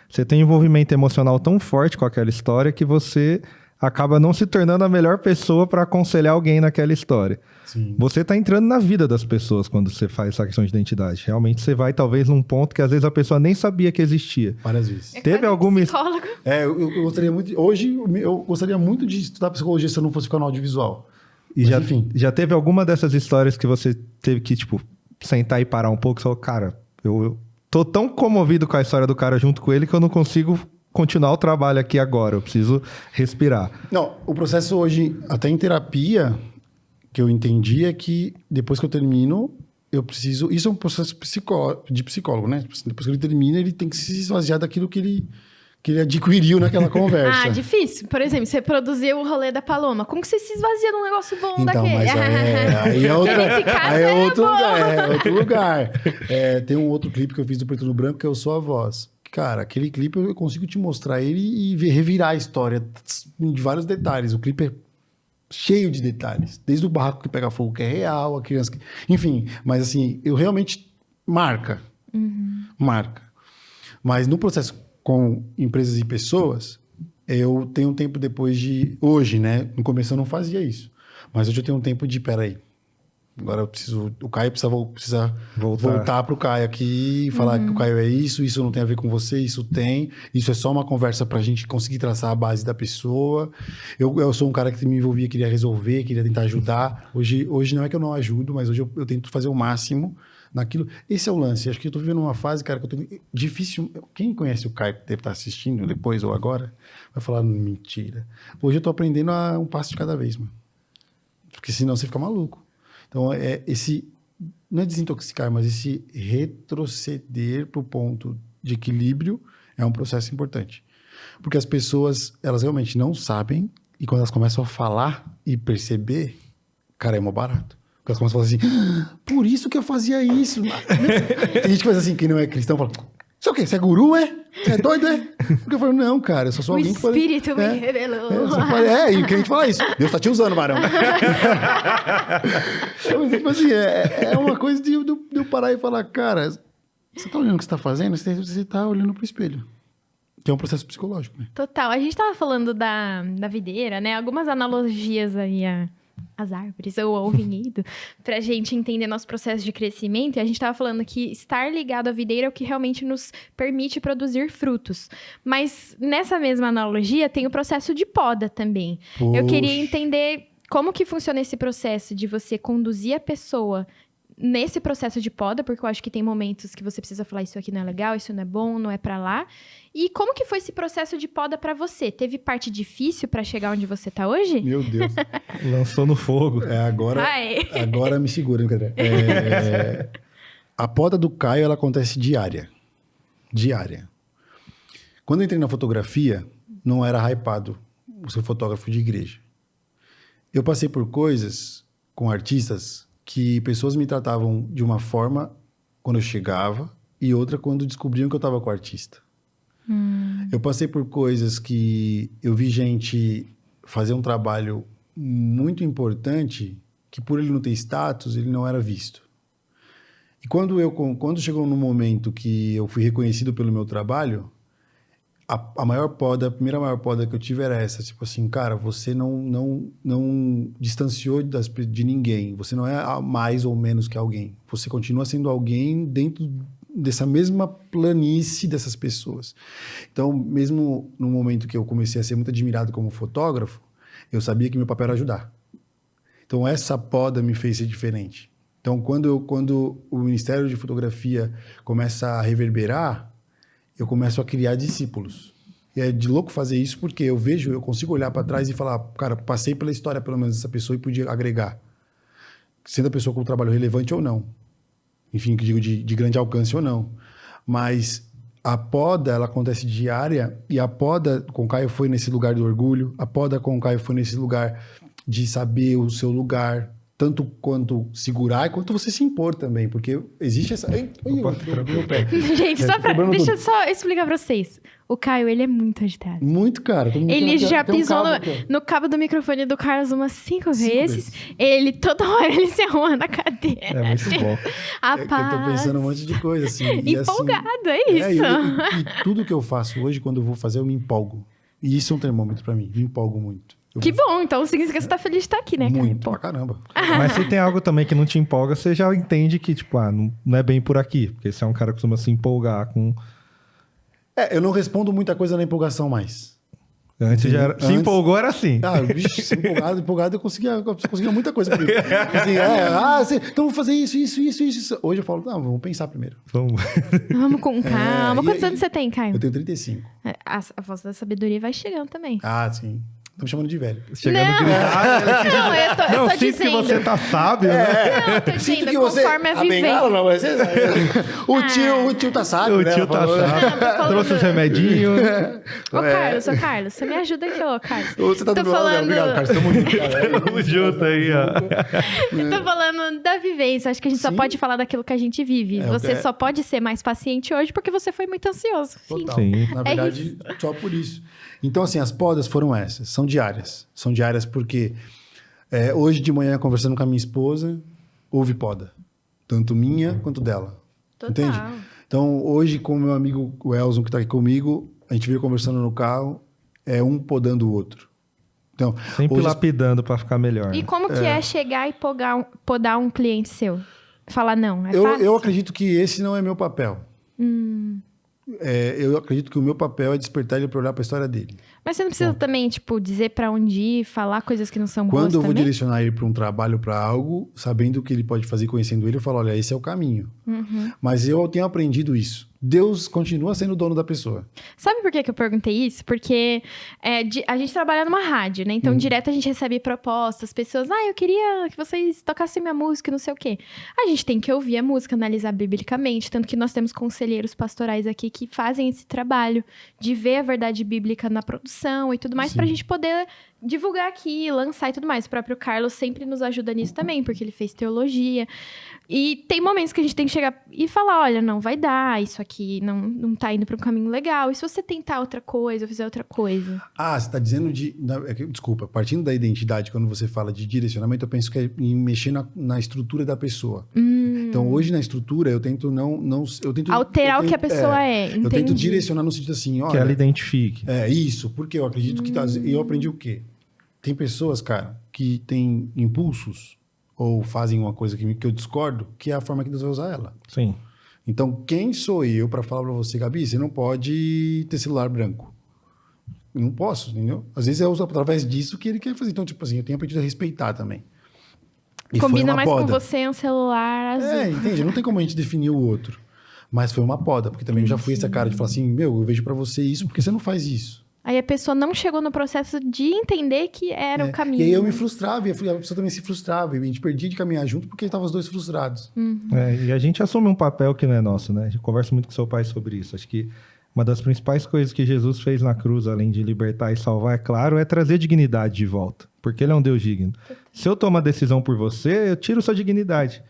você tem um envolvimento emocional tão forte com aquela história que você acaba não se tornando a melhor pessoa para aconselhar alguém naquela história. Sim. Você está entrando na vida das pessoas quando você faz essa questão de identidade. Realmente você vai, talvez, num ponto que às vezes a pessoa nem sabia que existia. Várias vezes. Teve alguma... Psicólogo. Eu gostaria muito... Hoje, eu gostaria muito de estudar psicologia se eu não fosse ficar no audiovisual. E Mas, enfim. já teve alguma dessas histórias que você teve que, tipo, sentar e parar um pouco e falar, cara, eu tô tão comovido com a história do cara junto com ele que eu não consigo continuar o trabalho aqui agora, eu preciso respirar. Não, o processo hoje, até em terapia, que eu entendi é que depois que eu termino, eu preciso... Isso é um processo de psicólogo, né? Depois que ele termina, ele tem que se esvaziar daquilo que ele adquiriu naquela conversa. Ah, difícil. Por exemplo, você produziu o rolê da Paloma. Como que você se esvazia num negócio bom Então, daquele? mas aí é Nesse caso aí é outro bom. lugar. É outro lugar. Tem um outro clipe que eu fiz do Preto no Branco, que é Eu Sou a Voz. Cara, aquele clipe eu consigo te mostrar ele e revirar a história de vários detalhes. O clipe é cheio de detalhes. Desde o barraco que pega fogo, que é real, a criança... Enfim, mas assim, eu realmente... Marca. Marca. Mas no processo com empresas e pessoas, eu tenho um tempo depois de... Hoje, né? No começo eu não fazia isso. Mas hoje eu tenho um tempo de... Peraí. Agora eu preciso... O Caio precisa voltar pro Caio aqui e falar que o Caio é isso não tem a ver com você, isso tem. Isso é só uma conversa pra gente conseguir traçar a base da pessoa. Eu sou um cara que me envolvia, queria resolver, queria tentar ajudar. Hoje não é que eu não ajudo, mas hoje eu tento fazer o máximo naquilo. Esse é o lance. Acho que eu tô vivendo uma fase, cara, que eu tô... Difícil... Quem conhece o Caio, que deve estar assistindo depois ou agora, vai falar mentira. Hoje eu tô aprendendo a um passo de cada vez, mano. Porque senão você fica maluco. Então, não é desintoxicar, mas esse retroceder para o ponto de equilíbrio é um processo importante. Porque as pessoas, elas realmente não sabem, e quando elas começam a falar e perceber, Cara, é mó barato. Porque as começam a falar assim, por isso que eu fazia isso. Tem gente que faz assim, quem não é cristão, fala, você é o quê? Você é guru, é? Você é doido, é? Porque eu falo, não, cara, eu só sou alguém que... O espírito me revelou. E o crente fala isso. Deus tá te usando, varão. Mas, tipo assim, é uma coisa de eu parar e falar, cara, você tá olhando o que você tá fazendo? Você tá olhando pro espelho. Que é um processo psicológico, né? Total. A gente tava falando da videira, né? Algumas analogias aí às árvores ou ao vinhedo, pra gente entender nosso processo de crescimento. E a gente tava falando que estar ligado à videira é o que realmente nos permite produzir frutos. Mas nessa mesma analogia tem o processo de poda também. Poxa. Eu queria entender como que funciona esse processo de você conduzir a pessoa nesse processo de poda, porque eu acho que tem momentos que você precisa falar isso aqui não é legal, isso não é bom, não é pra lá. E como que foi esse processo de poda pra você? Teve parte difícil pra chegar onde você tá hoje? Meu Deus. Lançou no fogo. Agora me segura, brincadeira. A poda do Caio, ela acontece diária. Quando eu entrei na fotografia, não era hypado o ser fotógrafo de igreja. Eu passei por coisas com artistas que pessoas me tratavam de uma forma quando eu chegava e outra quando descobriam que eu estava com o artista. Eu passei por coisas que eu vi gente fazer um trabalho muito importante que por ele não ter status, ele não era visto. E quando chegou no momento que eu fui reconhecido pelo meu trabalho, a primeira maior poda que eu tive era essa, tipo assim, cara, você não distanciou de ninguém, você não é mais ou menos que alguém, você continua sendo alguém dentro dessa mesma planície dessas pessoas. Então, mesmo no momento que eu comecei a ser muito admirado como fotógrafo, eu sabia que meu papel era ajudar. Então, essa poda me fez ser diferente. Então, quando o Ministério de Fotografia começa a reverberar, eu começo a criar discípulos. E é de louco fazer isso porque eu consigo olhar para trás e falar, cara, passei pela história pelo menos dessa pessoa e podia agregar. Sendo a pessoa com um trabalho relevante ou não. Enfim, que digo de grande alcance ou não. Mas a poda, ela acontece diária e a poda com o Caio foi nesse lugar do orgulho, a poda com o Caio foi nesse lugar de saber o seu lugar, tanto quanto segurar, quanto você se impor também, porque existe essa... meu pé. Gente, deixa eu só explicar pra vocês. O Caio, ele é muito agitado. Muito, cara. Ele já pisou no cabo do microfone do Carlos umas 5 vezes. Ele, toda hora, ele se arruma na cadeira. É muito bom. Eu tô pensando um monte de coisa, assim. Empolgado, é isso. E tudo que eu faço hoje, quando eu vou fazer, eu me empolgo. E isso é um termômetro pra mim. Me empolgo muito. Que bom, então significa que você tá feliz de estar aqui, né, Caio? Muito, pra caramba. Mas se tem algo também que não te empolga, você já entende que, tipo, não é bem por aqui. Porque você é um cara que costuma se empolgar com... Eu não respondo muita coisa na empolgação mais. Antes já era... Se empolgou, era assim. Bicho, empolgado, eu conseguia muita coisa. Assim, então vou fazer isso. Hoje eu falo, vamos pensar primeiro. Vamos com calma. Quantos anos você tem, Caio? Eu tenho 35. A voz da sabedoria vai chegando também. Sim. Estão me chamando de velho. Chegando gritar. Eu tô sinto dizendo. que você tá sábio, né? Não, eu tô dizendo, conforme a vivência. O tio tá sábio, né? O tio tá sábio. Trouxe os remedinhos. Ô, Carlos, você me ajuda aqui, ô, Carlos. Você tá do meu lado, obrigado, Carlos. Tamo junto, cara. Tamo junto aí, ó. Eu tô falando da vivência. Acho que a gente só pode falar daquilo que a gente vive. Você só pode ser mais paciente hoje porque você foi muito ansioso. Total. Sim. Na verdade, só por isso. Então, assim, as podas foram essas. São diárias. São diárias porque hoje de manhã, conversando com a minha esposa, houve poda. Tanto minha quanto dela. Total. Entende? Então, hoje, com o meu amigo o Elson, que tá aqui comigo, a gente veio conversando no carro, um podando o outro. Então, sempre hoje... lapidando pra ficar melhor. E como que é chegar e podar um cliente seu? Falar não, fácil? Eu acredito que esse não é meu papel. Eu acredito que o meu papel é despertar ele para olhar para a história dele. Mas você não precisa também, tipo, dizer para onde ir, falar coisas que não são boas Quando eu vou também? direcionar ele para um trabalho, para algo, sabendo o que ele pode fazer, conhecendo ele, eu falo, olha, esse é o caminho. Mas eu tenho aprendido isso. Deus continua sendo o dono da pessoa. Sabe por que eu perguntei isso? Porque a gente trabalha numa rádio, né? Então, direto a gente recebe propostas, pessoas... eu queria que vocês tocassem minha música, não sei o quê. A gente tem que ouvir a música, analisar biblicamente. Tanto que nós temos conselheiros pastorais aqui que fazem esse trabalho de ver a verdade bíblica na produção e tudo mais, pra gente poder divulgar aqui, lançar e tudo mais. O próprio Carlos sempre nos ajuda nisso também, porque ele fez teologia. E tem momentos que a gente tem que chegar e falar, olha, não vai dar, isso aqui não tá indo para um caminho legal. E se você tentar outra coisa, ou fizer outra coisa? Ah, você tá dizendo desculpa, partindo da identidade, quando você fala de direcionamento, eu penso que é em mexer na estrutura da pessoa. Então, hoje na estrutura, eu tento eu tento alterar o que a pessoa é. Eu tento direcionar no sentido assim, olha... Que ela identifique. É, isso, porque eu acredito que... Eu aprendi o quê? Tem pessoas, cara, que têm impulsos ou fazem uma coisa que eu discordo, que é a forma que Deus vai usar ela. Sim. Então, quem sou eu para falar para você, Gabi, você não pode ter celular branco. Eu não posso, entendeu? Às vezes eu uso através disso que ele quer fazer. Então, tipo assim, eu tenho aprendido a respeitar também. E combina mais poda. com você um celular azul. É, entende? Não tem como a gente definir o outro. Mas foi uma poda, porque também eu já fui essa cara de falar assim, eu vejo para você isso, porque você não faz isso? Aí a pessoa não chegou no processo de entender que era o caminho. E aí eu me frustrava, e a pessoa também se frustrava. E a gente perdia de caminhar junto porque estavam os dois frustrados. E a gente assume um papel que não é nosso, né? A gente conversa muito com seu pai sobre isso. Acho que uma das principais coisas que Jesus fez na cruz, além de libertar e salvar, é claro, é trazer dignidade de volta. Porque ele é um Deus digno. Se eu tomo a decisão por você, eu tiro sua dignidade.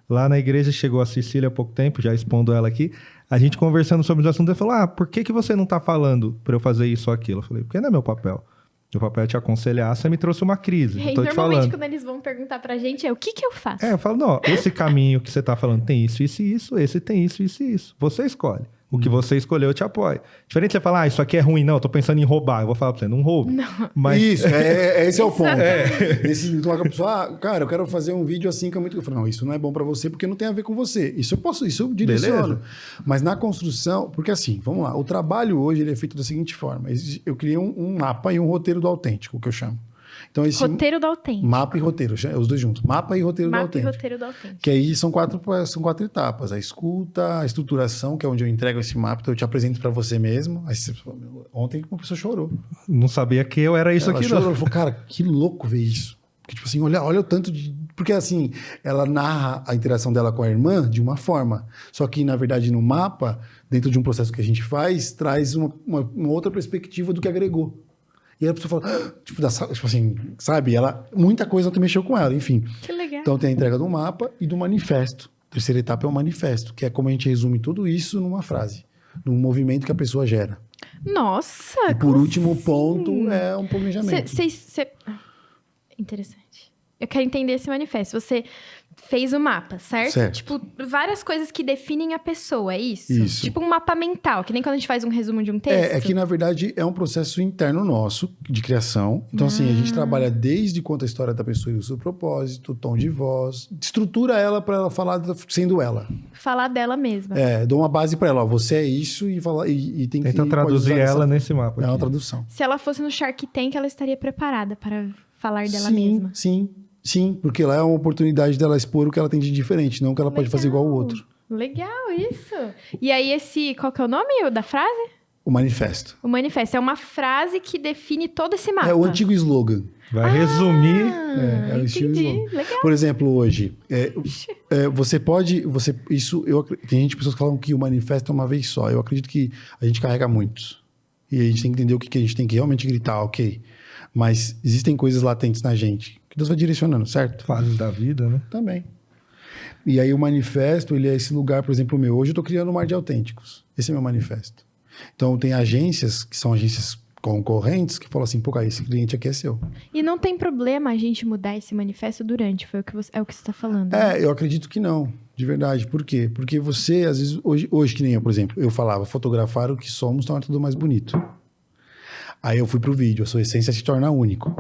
Lá na igreja chegou a Cecília há pouco tempo, já expondo ela aqui. A gente conversando sobre os assuntos, ela falou, por que você não tá falando para eu fazer isso ou aquilo? Eu falei, porque não é meu papel. Meu papel é te aconselhar, você me trouxe uma crise. E tô te normalmente falando. quando eles vão perguntar pra gente o que eu faço? Eu falo, não, esse caminho que você tá falando tem isso, isso e isso, esse tem isso, isso e isso. Você escolhe. O que você escolheu, eu te apoio. Diferente de você falar, isso aqui é ruim, não, eu tô pensando em roubar. Eu vou falar pra você, não roube. Não. Mas... Isso, esse é o ponto. Então a pessoa, cara, eu quero fazer um vídeo assim que é muito... Eu falo, não, isso não é bom pra você porque não tem a ver com você. Isso eu posso, isso eu direciono. Beleza. Mas na construção, porque assim, vamos lá, o trabalho hoje ele é feito da seguinte forma. Eu criei um mapa e um roteiro do autêntico, que eu chamo. Então, esse roteiro do autêntico. Mapa e roteiro, os dois juntos. Mapa e roteiro do autêntico. Mapa e roteiro do autêntico. Que aí são quatro etapas. A escuta, a estruturação, que é onde eu entrego esse mapa, então eu te apresento para você mesmo. Aí ontem uma pessoa chorou. Não sabia que eu era isso ela aqui, chorou, não. Ela falou, cara, que louco ver isso. Porque, tipo assim, olha o tanto de... Porque, assim, ela narra a interação dela com a irmã de uma forma. Só que, na verdade, no mapa, dentro de um processo que a gente faz, traz uma outra perspectiva do que agregou. E aí a pessoa fala, tipo assim, sabe? Muita coisa ontem mexeu com ela, enfim. Que legal. Então tem a entrega do mapa e do manifesto. A terceira etapa é o manifesto, que é como a gente resume tudo isso numa frase, num movimento que a pessoa gera. Nossa! E por último ponto é um planejamento. Interessante. Eu quero entender esse manifesto. Você fez o mapa, certo? Certo. Tipo, várias coisas que definem a pessoa, é isso? Isso. Tipo um mapa mental, que nem quando a gente faz um resumo de um texto. É que, na verdade, é um processo interno nosso, de criação. Então, assim, a gente trabalha desde conta a história da pessoa e o seu propósito, tom de voz, estrutura ela para ela falar sendo ela. Falar dela mesma. Dou uma base para ela, ó, você é isso e tem que... Tenta traduzir ela nesse mapa. É uma aqui. tradução. Se ela fosse no Shark Tank, ela estaria preparada para falar dela mesma. Sim, porque lá é uma oportunidade dela expor o que ela tem de diferente, não o que ela pode fazer igual ao outro. Legal, isso. E aí qual que é o nome da frase? O manifesto. O manifesto é uma frase que define todo esse mapa. É o antigo slogan. Vai resumir. É o antigo slogan. Legal. Por exemplo, hoje, você pode... tem pessoas que falam que o manifesto é uma vez só. Eu acredito que a gente carrega muitos. E a gente tem que entender o que a gente tem que realmente gritar, ok. Mas existem coisas latentes na gente que Deus vai direcionando, certo? Fases da vida, né? Também. E aí o manifesto, ele é esse lugar, por exemplo, meu. Hoje eu estou criando um mar de autênticos. Esse é meu manifesto. Então tem agências, que são agências concorrentes, que falam assim, pô, cara, esse cliente aqui é seu. E não tem problema a gente mudar esse manifesto durante, é o que você está falando. Eu acredito que não, de verdade. Por quê? Porque você, às vezes, hoje que nem eu, por exemplo, eu falava, fotografar o que somos torna tudo mais bonito. Aí eu fui pro vídeo, a sua essência se torna único.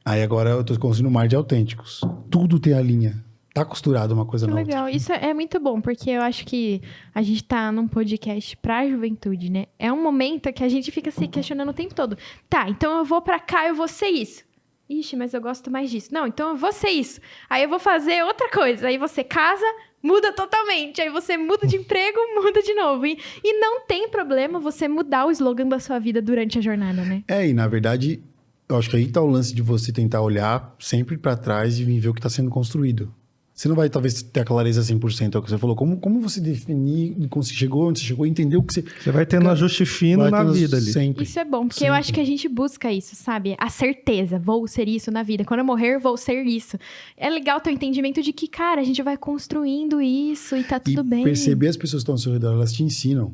Aí agora eu tô construindo um mar de autênticos. Tudo tem a linha. Tá costurado uma coisa Que na legal. outra. Isso é muito bom, porque eu acho que a gente tá num podcast pra juventude, né? É um momento que a gente fica se questionando o tempo todo. Tá, então eu vou pra cá, eu vou ser isso. Ixi, mas eu gosto mais disso. Não, então eu vou ser isso. Aí eu vou fazer outra coisa. Aí você casa, muda totalmente. Aí você muda de emprego, muda de novo. E não tem problema você mudar o slogan da sua vida durante a jornada, né? E na verdade, eu acho que aí tá o lance de você tentar olhar sempre pra trás e ver o que tá sendo construído. você não vai talvez ter a clareza 100%, é o que você falou. Como você definir, chegou onde você chegou, entendeu o que você... Você vai tendo um ajuste fino na vida ali. Sempre. Isso é bom, porque eu acho que a gente busca isso, sabe? A certeza, vou ser isso na vida. Quando eu morrer, vou ser isso. É legal ter o entendimento de que, cara, a gente vai construindo isso e tá tudo bem. Perceber as pessoas que estão ao seu redor, elas te ensinam.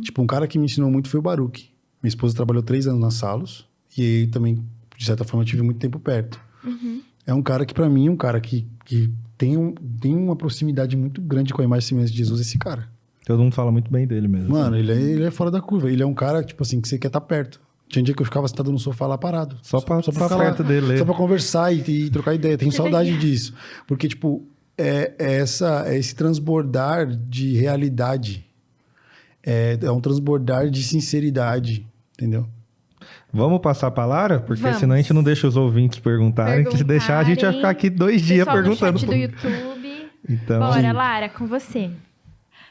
Tipo, um cara que me ensinou muito foi o Baruch. Minha esposa trabalhou 3 anos na Salos e aí também, de certa forma, eu tive muito tempo perto. É um cara que, pra mim, que tem uma proximidade muito grande com a imagem e semelhança de Jesus, esse cara. Todo mundo fala muito bem dele mesmo. Mano, ele é fora da curva. Ele é um cara, tipo assim, que você quer estar perto. Tinha um dia que eu ficava sentado no sofá lá parado. Só pra ficar perto dele. Só pra conversar e trocar ideia. Tenho saudade disso. Porque, tipo, é esse transbordar de realidade. É um transbordar de sinceridade. Entendeu? Vamos passar pra Lara? Porque Vamos. senão a gente não deixa os ouvintes perguntarem. Que se deixar, a gente vai ficar aqui 2 dias Pessoal perguntando. do chat do YouTube. Então, Bora, Lara, com você.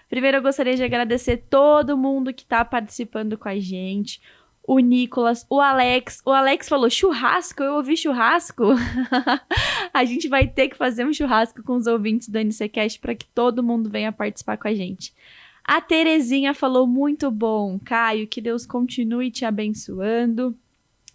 Primeiro, eu gostaria de agradecer todo mundo que tá participando com a gente. O Nicolas, o Alex. O Alex falou churrasco, eu ouvi churrasco. A gente vai ter que fazer um churrasco com os ouvintes do NCCast para que todo mundo venha participar com a gente. A Terezinha falou muito bom. Caio, que Deus continue te abençoando.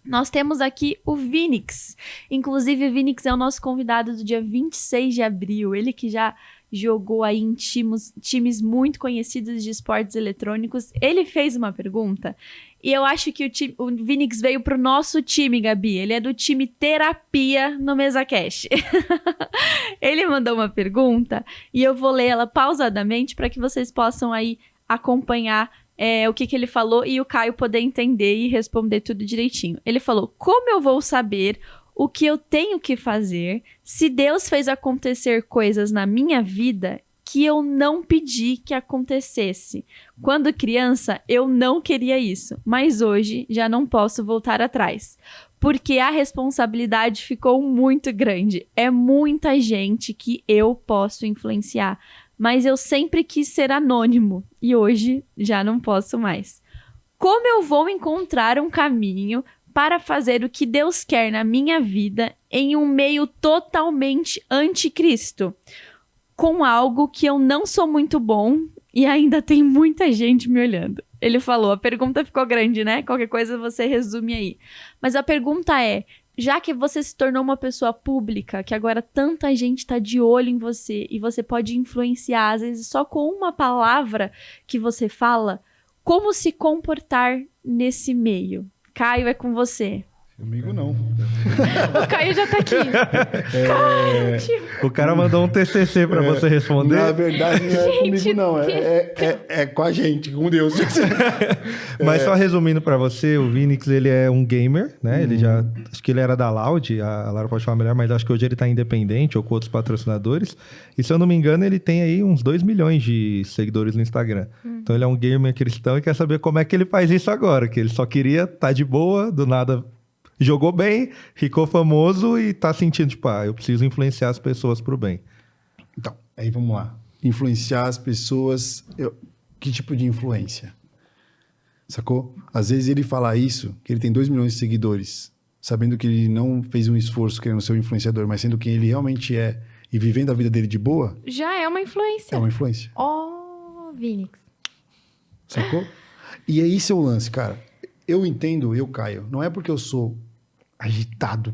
Nós temos aqui o Vinix. Inclusive, o Vinix é o nosso convidado do dia 26 de abril. Ele que já jogou aí em times muito conhecidos de esportes eletrônicos. Ele fez uma pergunta e eu acho que o Vinix veio pro nosso time, Gabi. Ele é do time Terapia no MesaCast. Ele mandou uma pergunta e eu vou ler ela pausadamente para que vocês possam aí acompanhar o que ele falou e o Caio poder entender e responder tudo direitinho. Ele falou: como eu vou saber o que eu tenho que fazer se Deus fez acontecer coisas na minha vida que eu não pedi que acontecesse? Quando criança, eu não queria isso, mas hoje já não posso voltar atrás, porque a responsabilidade ficou muito grande. É muita gente que eu posso influenciar, mas eu sempre quis ser anônimo e hoje já não posso mais. Como eu vou encontrar um caminho para fazer o que Deus quer na minha vida em um meio totalmente anticristo, com algo que eu não sou muito bom e ainda tem muita gente me olhando? Ele falou, a pergunta ficou grande, né? Qualquer coisa você resume aí. Mas a pergunta é, já que você se tornou uma pessoa pública, que agora tanta gente está de olho em você e você pode influenciar, às vezes só com uma palavra que você fala, como se comportar nesse meio? Caio, é com você. Comigo não. O Caio já tá aqui. o cara mandou um TCC pra você responder. Na verdade, não é comigo não. É com a gente, com Deus. Mas só resumindo pra você, o Vinix, ele é um gamer, né? Ele já... Acho que ele era da Loud, a Lara pode falar melhor, mas acho que hoje ele tá independente ou com outros patrocinadores. E se eu não me engano, ele tem aí uns 2 milhões de seguidores no Instagram. Então ele é um gamer cristão e quer saber como é que ele faz isso agora, que ele só queria estar de boa, do nada... Jogou bem, ficou famoso e tá sentindo, tipo, eu preciso influenciar as pessoas pro bem. Então, aí vamos lá. Influenciar as pessoas... Que tipo de influência? Sacou? Às vezes ele fala isso, que ele tem 2 milhões de seguidores, sabendo que ele não fez um esforço querendo ser um influenciador, mas sendo quem ele realmente é e vivendo a vida dele de boa... Já é uma influência. É uma influência. Oh, Vinix. Sacou? E é esse o lance, cara. Eu entendo, Caio, não é porque eu sou agitado,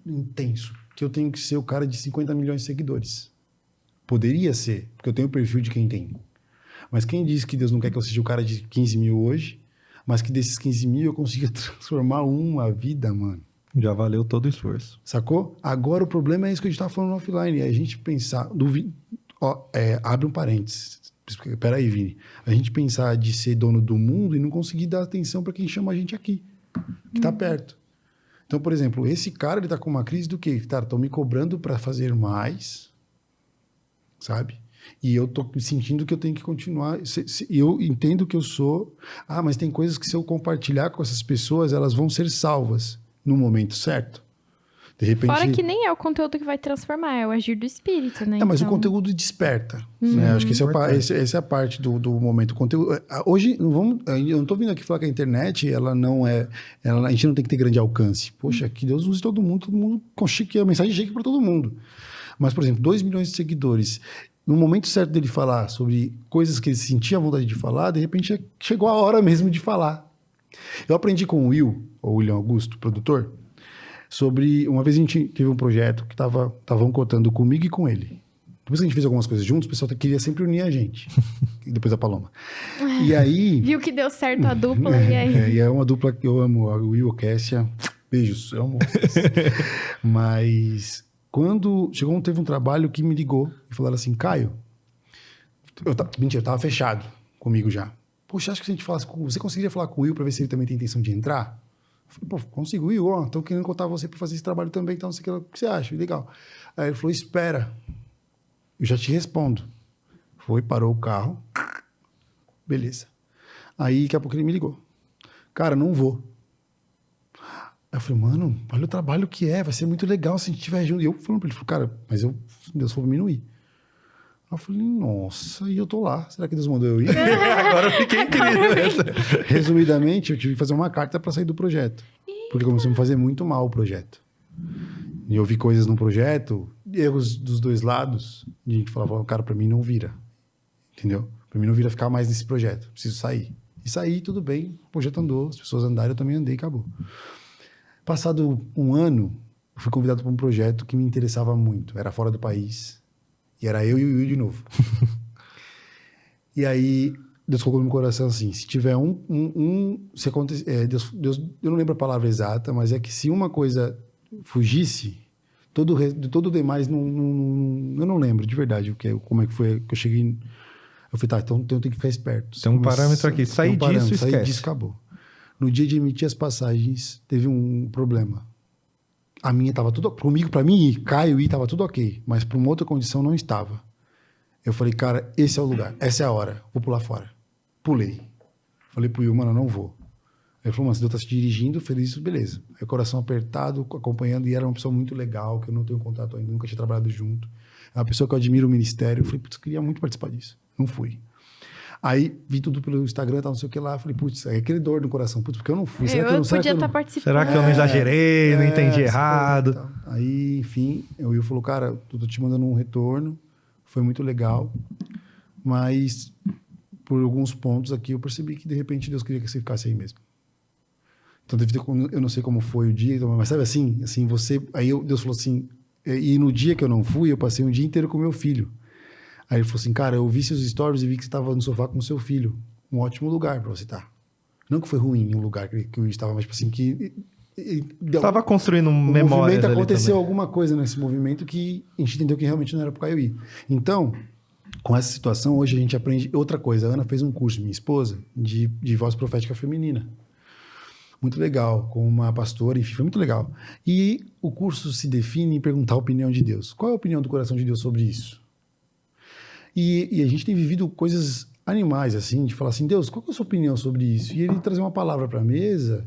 intenso, que eu tenho que ser o cara de 50 milhões de seguidores. Poderia ser, porque eu tenho o perfil de quem tem. Mas quem diz que Deus não quer que eu seja o cara de 15 mil hoje, mas que desses 15 mil eu consiga transformar uma vida, mano? Já valeu todo o esforço. Sacou? Agora o problema é isso que a gente tá falando no offline, é a gente pensar... abre um parênteses. Peraí, Vini. A gente pensar de ser dono do mundo e não conseguir dar atenção para quem chama a gente aqui, que tá perto. Então, por exemplo, esse cara, ele tá com uma crise do quê? Cara, estão me cobrando para fazer mais, sabe? E eu tô sentindo que eu tenho que continuar. Eu entendo que eu sou... mas tem coisas que se eu compartilhar com essas pessoas, elas vão ser salvas no momento certo. De repente... Fora que nem é o conteúdo que vai transformar, é o agir do espírito, né? Mas o conteúdo desperta. Né? Acho que essa é a parte do momento. O conteúdo, hoje, eu não estou vindo aqui falar que a internet, ela não é... a gente não tem que ter grande alcance. Poxa, que Deus use todo mundo que a mensagem chegue para todo mundo. Mas, por exemplo, 2 milhões de seguidores, no momento certo dele falar sobre coisas que ele sentia vontade de falar, de repente chegou a hora mesmo de falar. Eu aprendi com o William Augusto, produtor, sobre... Uma vez a gente teve um projeto que estavam cotando comigo e com ele. Depois que a gente fez algumas coisas juntos, o pessoal queria sempre unir a gente. Depois da Paloma. E aí... Viu que deu certo a dupla, e aí? E é uma dupla que eu amo, a Will e Kessia. Beijos, eu amo vocês. Mas quando teve um trabalho que me ligou e falaram assim, Caio, mentira, eu tava fechado comigo já. Poxa, acho que se a gente falasse com... Você conseguiria falar com o Will pra ver se ele também tem intenção de entrar? Eu falei, pô, consigo, Will, ó, tô querendo contar você pra fazer esse trabalho também, então não sei o que você acha, legal. Aí ele falou, espera, eu já te respondo. Foi, parou o carro, beleza. Aí, daqui a pouco ele me ligou. Cara, não vou. Aí eu falei, mano, olha o trabalho que vai ser muito legal se a gente estiver junto. E eu falando pra ele, cara, mas Deus falou pra mim não ir. Aí eu falei, nossa, e eu tô lá. Será que Deus mandou eu ir? Agora eu fiquei incrível. Resumidamente, eu tive que fazer uma carta pra sair do projeto. Porque começou a me fazer muito mal o projeto. E eu vi coisas no projeto, erros dos dois lados, de gente falava, cara, pra mim não vira. Entendeu? Pra mim não vira ficar mais nesse projeto. Preciso sair. E saí, tudo bem. O projeto andou, as pessoas andaram, eu também andei e acabou. Passado um ano, eu fui convidado para um projeto que me interessava muito. Era fora do país. E era eu e o Will de novo. E aí, Deus colocou no meu coração assim, se tiver se acontecer, Deus, eu não lembro a palavra exata, mas é que se uma coisa fugisse, todo o demais, eu não lembro de verdade como é que foi que eu cheguei. Eu falei, tá, então eu tenho que ficar esperto. Tem um parâmetro aqui, sair disso, esquece. Sair disso, acabou. No dia de emitir as passagens, teve um problema. A minha estava tudo... Comigo, para mim, Caio e estava tudo ok. Mas para uma outra condição, não estava. Eu falei, cara, esse é o lugar. Essa é a hora. Vou pular fora. Pulei. Falei pro Will, mano, eu não vou. Ele falou, mano, se Deus tá se dirigindo, feliz, beleza. Aí, coração apertado, acompanhando. E era uma pessoa muito legal, que eu não tenho contato ainda, nunca tinha trabalhado junto. É uma pessoa que eu admiro o ministério. Eu falei, putz, eu queria muito participar disso. Não fui. Aí, vi tudo pelo Instagram, não sei o que lá. Falei, putz, é aquele dor no coração. Putz, porque eu não fui. Eu podia estar participando. Será que eu não exagerei, não entendi errado? Então. Aí, enfim, o Will falou, cara, tô te mandando um retorno. Foi muito legal. Mas, por alguns pontos aqui, eu percebi que, de repente, Deus queria que você ficasse aí mesmo. Então, eu não sei como foi o dia, mas sabe assim você... Aí, Deus falou assim... E no dia que eu não fui, eu passei um dia inteiro com meu filho. Aí ele falou assim, cara, eu vi seus stories e vi que você estava no sofá com o seu filho. Um ótimo lugar para você estar. Não que foi ruim o lugar que eu estava, mas tipo assim, que... Estava construindo memórias. O movimento aconteceu alguma coisa nesse movimento que a gente entendeu que realmente não era para o Caio ir. Então, com essa situação, hoje a gente aprende outra coisa. A Ana fez um curso, minha esposa, de voz profética feminina. Muito legal, com uma pastora, enfim, foi muito legal. E o curso se define em perguntar a opinião de Deus. Qual é a opinião do coração de Deus sobre isso? E a gente tem vivido coisas animais, assim, de falar assim, Deus, qual é a sua opinião sobre isso? E ele trazer uma palavra para a mesa,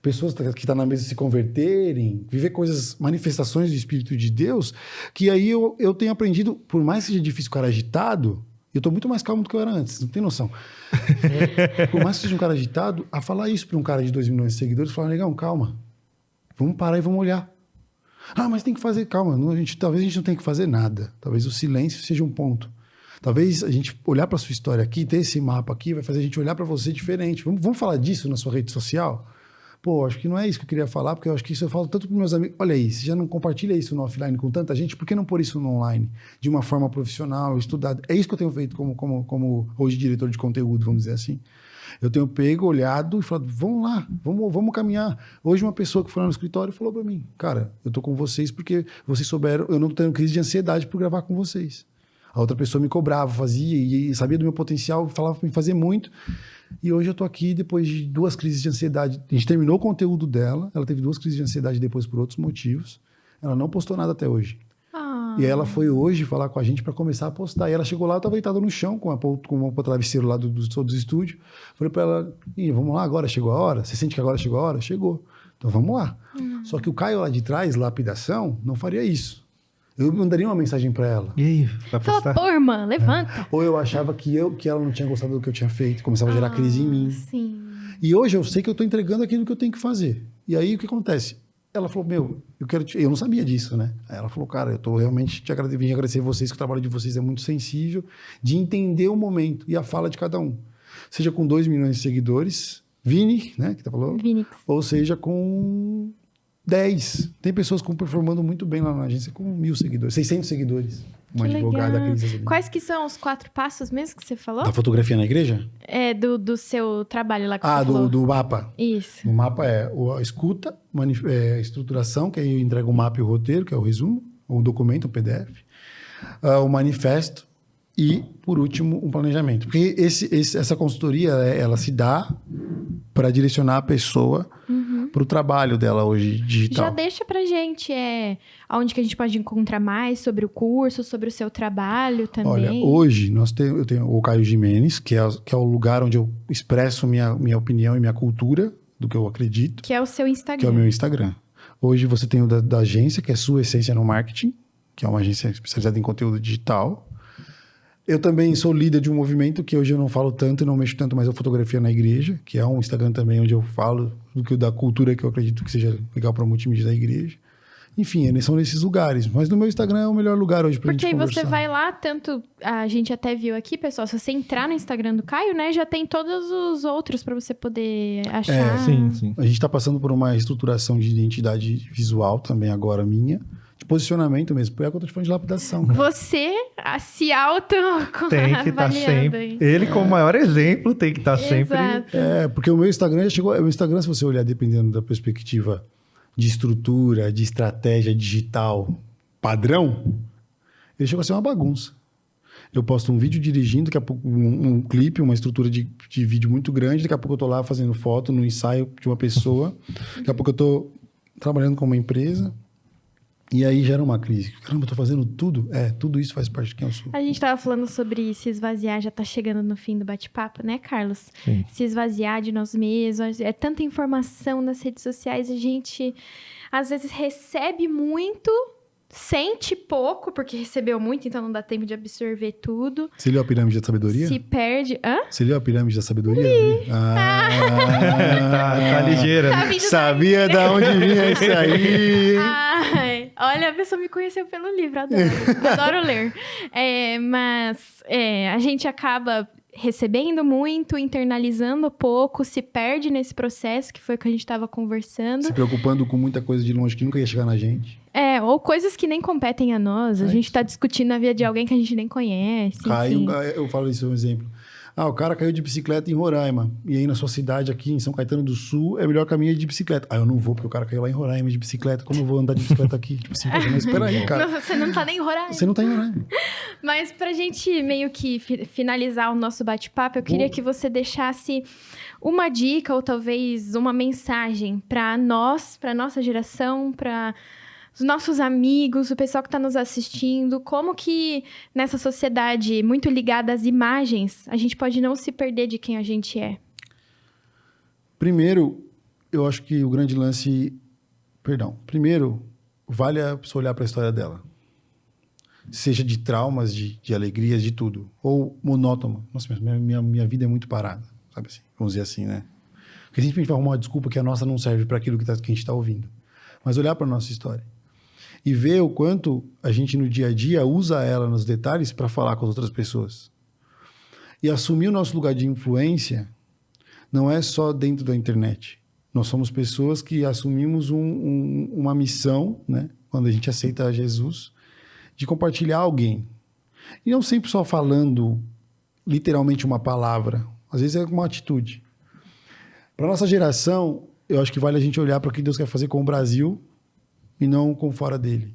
pessoas que estão na mesa se converterem, viver coisas, manifestações do Espírito de Deus, que aí eu tenho aprendido, por mais que seja difícil o cara agitado, eu estou muito mais calmo do que eu era antes, não tem noção. Por mais que seja um cara agitado, a falar isso para um cara de 2 milhões de seguidores, falar, negão, calma, vamos parar e vamos olhar. Ah, mas tem que fazer, calma, talvez a gente não tenha que fazer nada, talvez o silêncio seja um ponto. Talvez a gente olhar para sua história aqui, ter esse mapa aqui, vai fazer a gente olhar para você diferente. Vamos falar disso na sua rede social? Pô, acho que não é isso que eu queria falar, porque eu acho que isso eu falo tanto para meus amigos. Olha aí, você já não compartilha isso no offline com tanta gente, por que não pôr isso no online? De uma forma profissional, estudada. É isso que eu tenho feito como hoje diretor de conteúdo, vamos dizer assim. Eu tenho pego, olhado e falado, vamos lá, vamos caminhar. Hoje uma pessoa que foi lá no escritório falou para mim, cara, eu tô com vocês porque vocês souberam, eu não tô tendo crise de ansiedade por gravar com vocês. A outra pessoa me cobrava, fazia e sabia do meu potencial, falava para mim fazer muito. E hoje eu tô aqui depois de 2 crises de ansiedade. A gente terminou o conteúdo dela, ela teve 2 crises de ansiedade depois por outros motivos. Ela não postou nada até hoje. E aí ela foi hoje falar com a gente para começar a postar. E ela chegou lá, eu estava deitada no chão com um travesseiro lá do estúdio. Falei para ela, vamos lá agora, chegou a hora? Você sente que agora chegou a hora? Chegou. Então vamos lá. Só que o Caio lá de trás, lapidação, não faria isso. Eu mandaria uma mensagem pra ela. E aí, vai postar? Fala, pô, irmã, levanta. Ou eu achava que ela não tinha gostado do que eu tinha feito, começava a gerar crise em mim. Sim. E hoje eu sei que eu tô entregando aquilo que eu tenho que fazer. E aí o que acontece? ela falou, eu não sabia disso, né? Aí ela falou, cara, eu tô realmente vim agradecer vocês, que o trabalho de vocês é muito sensível, de entender o momento e a fala de cada um. Seja com 2 milhões de seguidores, Vini, né, que tá falando, Vinix. ou seja com 10. Tem pessoas performando muito bem lá na agência com 1.000 seguidores, 600 seguidores. Uma Que advogada, legal. Cris. Quais que são os 4 passos mesmo que você falou? Da fotografia na igreja? Do seu trabalho lá que você falou. Do mapa. Isso. O mapa é a escuta, a estruturação, que aí eu entrego o mapa e o roteiro, que é o resumo, o documento, o PDF, o manifesto e, por último, um planejamento. Porque essa consultoria, ela se dá para direcionar a pessoa para o trabalho dela hoje digital. Já deixa pra gente onde que a gente pode encontrar mais sobre o curso, sobre o seu trabalho também. Olha, hoje eu tenho o Caio Gimenez, que é o lugar onde eu expresso minha opinião e minha cultura do que eu acredito. Que é o seu Instagram. Que é o meu Instagram. Hoje você tem o da agência, que é Sua Essência no Marketing, que é uma agência especializada em conteúdo digital. Eu também sou líder de um movimento que hoje eu não falo tanto e não mexo tanto, mas é Fotografia na Igreja, que é um Instagram também onde eu falo da cultura que eu acredito que seja legal para a multimídia da igreja. Enfim, eles são nesses lugares. Mas no meu Instagram é o melhor lugar hoje pra gente conversar. Porque aí você vai lá, tanto... A gente até viu aqui, pessoal, se você entrar no Instagram do Caio, né? Já tem todos os outros para você poder achar. Sim. A gente tá passando por uma estruturação de identidade visual também agora minha. De posicionamento mesmo. É o que eu tô te falando de lapidação. Cara. Você se auto tem que estar sempre. Ele, como maior exemplo, tem que estar sempre. Porque o meu Instagram já chegou. O Instagram, se você olhar dependendo da perspectiva de estrutura, de estratégia digital padrão, ele chegou a ser uma bagunça. Eu posto um vídeo dirigindo, daqui a pouco um clipe, uma estrutura de vídeo muito grande, daqui a pouco eu tô lá fazendo foto no ensaio de uma pessoa, daqui a pouco eu tô trabalhando com uma empresa. E aí gera uma crise. Caramba, eu tô fazendo tudo? Tudo isso faz parte de quem eu sou. A gente tava falando sobre se esvaziar, já tá chegando no fim do bate-papo, né, Carlos? Sim. Se esvaziar de nós mesmos. É tanta informação nas redes sociais, a gente às vezes recebe muito, sente pouco, porque recebeu muito, então não dá tempo de absorver tudo. Você leu a Pirâmide da Sabedoria? Se perde... Hã? Você leu a Pirâmide da Sabedoria? Tá ligeira. Tá vindo Sabia de onde vinha isso aí. Ai, olha, a pessoa me conheceu pelo livro, adoro ler. Mas a gente acaba recebendo muito, internalizando pouco, se perde nesse processo, que foi o que a gente estava conversando. Se preocupando com muita coisa de longe que nunca ia chegar na gente. Ou coisas que nem competem a nós. A gente está discutindo a vida de alguém que a gente nem conhece. Eu falo isso, um exemplo. O cara caiu de bicicleta em Roraima. E aí na sua cidade aqui, em São Caetano do Sul, é melhor caminhar de bicicleta. Eu não vou, porque o cara caiu lá em Roraima de bicicleta. Como eu vou andar de bicicleta aqui? Tipo assim, mas espera aí, cara. Não, você não tá nem em Roraima. Você não tá em Roraima. Mas pra gente meio que finalizar o nosso bate-papo, eu queria que você deixasse uma dica ou talvez uma mensagem pra nós, pra nossa geração, pra os nossos amigos, o pessoal que está nos assistindo, como que nessa sociedade muito ligada às imagens, a gente pode não se perder de quem a gente é? Primeiro, eu acho que o grande lance... Primeiro, vale a pessoa olhar para a história dela. Seja de traumas, de alegrias, de tudo. Ou monótono. Nossa, minha vida é muito parada. Sabe assim? Vamos dizer assim, né? Porque a gente vai arrumar uma desculpa que a nossa não serve para aquilo que a gente está ouvindo. Mas olhar para a nossa história. E ver o quanto a gente no dia a dia usa ela nos detalhes para falar com as outras pessoas. E assumir o nosso lugar de influência não é só dentro da internet. Nós somos pessoas que assumimos uma missão, né, quando a gente aceita Jesus, de compartilhar alguém. E não sempre só falando literalmente uma palavra. Às vezes é uma atitude. Para nossa geração, eu acho que vale a gente olhar para o que Deus quer fazer com o Brasil e não com fora dele.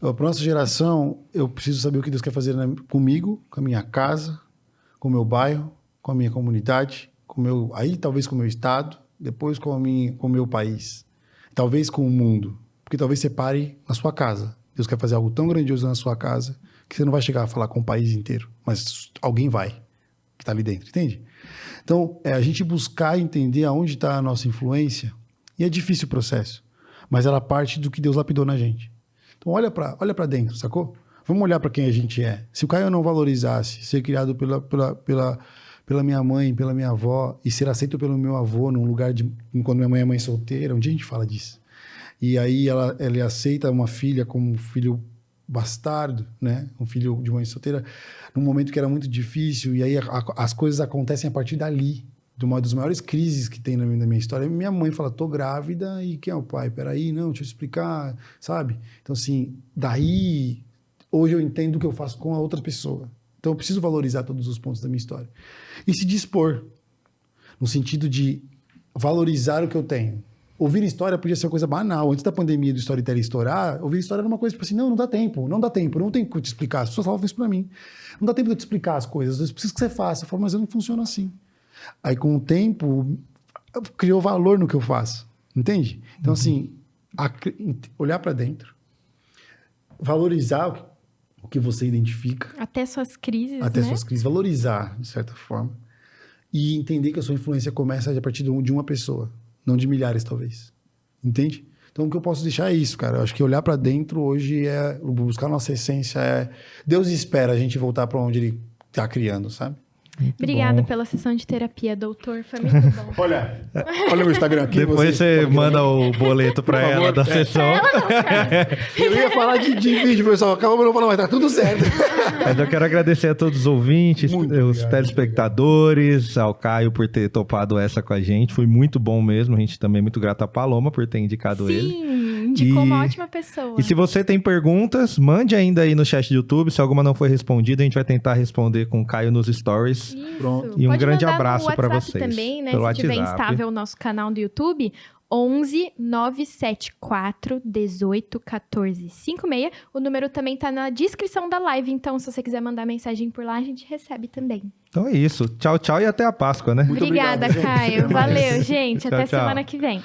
Para nossa geração, eu preciso saber o que Deus quer fazer comigo, com a minha casa, com o meu bairro, com a minha comunidade, talvez com o meu estado, depois com o meu país, talvez com o mundo. Porque talvez você pare na sua casa. Deus quer fazer algo tão grandioso na sua casa que você não vai chegar a falar com o país inteiro, mas alguém vai, que está ali dentro, entende? Então, a gente buscar entender aonde está a nossa influência, e é difícil o processo, mas ela parte do que Deus lapidou na gente. Então olha para dentro, sacou? Vamos olhar para quem a gente é. Se o Caio não valorizasse ser criado pela minha mãe, pela minha avó, e ser aceito pelo meu avô num lugar quando minha mãe é mãe solteira, um dia a gente fala disso. E aí ele aceita uma filha como um filho bastardo, né? Um filho de mãe solteira, num momento que era muito difícil. E aí as coisas acontecem a partir dali. De uma das maiores crises que tem na minha história. Minha mãe fala, tô grávida e quem é o pai? Peraí, não, deixa eu explicar, sabe? Então, assim, daí, hoje eu entendo o que eu faço com a outra pessoa. Então, eu preciso valorizar todos os pontos da minha história. E se dispor, no sentido de valorizar o que eu tenho. Ouvir história podia ser uma coisa banal. Antes da pandemia do storytelling estourar, ouvir história era uma coisa tipo assim, não dá tempo, não tenho que te explicar. As pessoas falavam isso pra mim. Não dá tempo de eu te explicar as coisas, às vezes preciso que você faça. Eu falo, mas eu não funciona assim. Aí, com o tempo, criou valor no que eu faço, entende? Então, assim, olhar para dentro, valorizar o que você identifica. Até suas crises, Até né? suas crises, valorizar, de certa forma. E entender que a sua influência começa a partir de uma pessoa, não de milhares, talvez. Entende? Então, o que eu posso deixar é isso, cara. Eu acho que olhar para dentro hoje é buscar nossa essência. Deus espera a gente voltar para onde Ele está criando, sabe? Obrigada pela sessão de terapia, doutor. Foi muito bom. Olha o meu Instagram aqui. Depois você manda o boleto pra Por ela favor. da sessão. Eu ia falar de vídeo, pessoal. Acabou, mas não falar, mas tá tudo certo. Mas eu quero agradecer a todos os ouvintes, Muito os obrigado, telespectadores, ao Caio por ter topado essa com a gente. Foi muito bom mesmo. A gente também é muito grato à Paloma por ter indicado ele. Sim, indicou uma ótima pessoa. E se você tem perguntas, mande ainda aí no chat do YouTube. Se alguma não foi respondida, a gente vai tentar responder com o Caio nos stories. Isso. Pronto. E um Pode grande mandar no abraço pra WhatsApp vocês. também, né? Pelo Se tiver WhatsApp. instável o nosso canal do YouTube, 11 974 18 14 56. O número também tá na descrição da live, então se você quiser mandar mensagem por lá, a gente recebe também. Então é isso. Tchau, tchau e até a Páscoa, né? Muito Obrigada, obrigado, gente. Caio. Até mais. Valeu, gente. Tchau, Até tchau. semana que vem.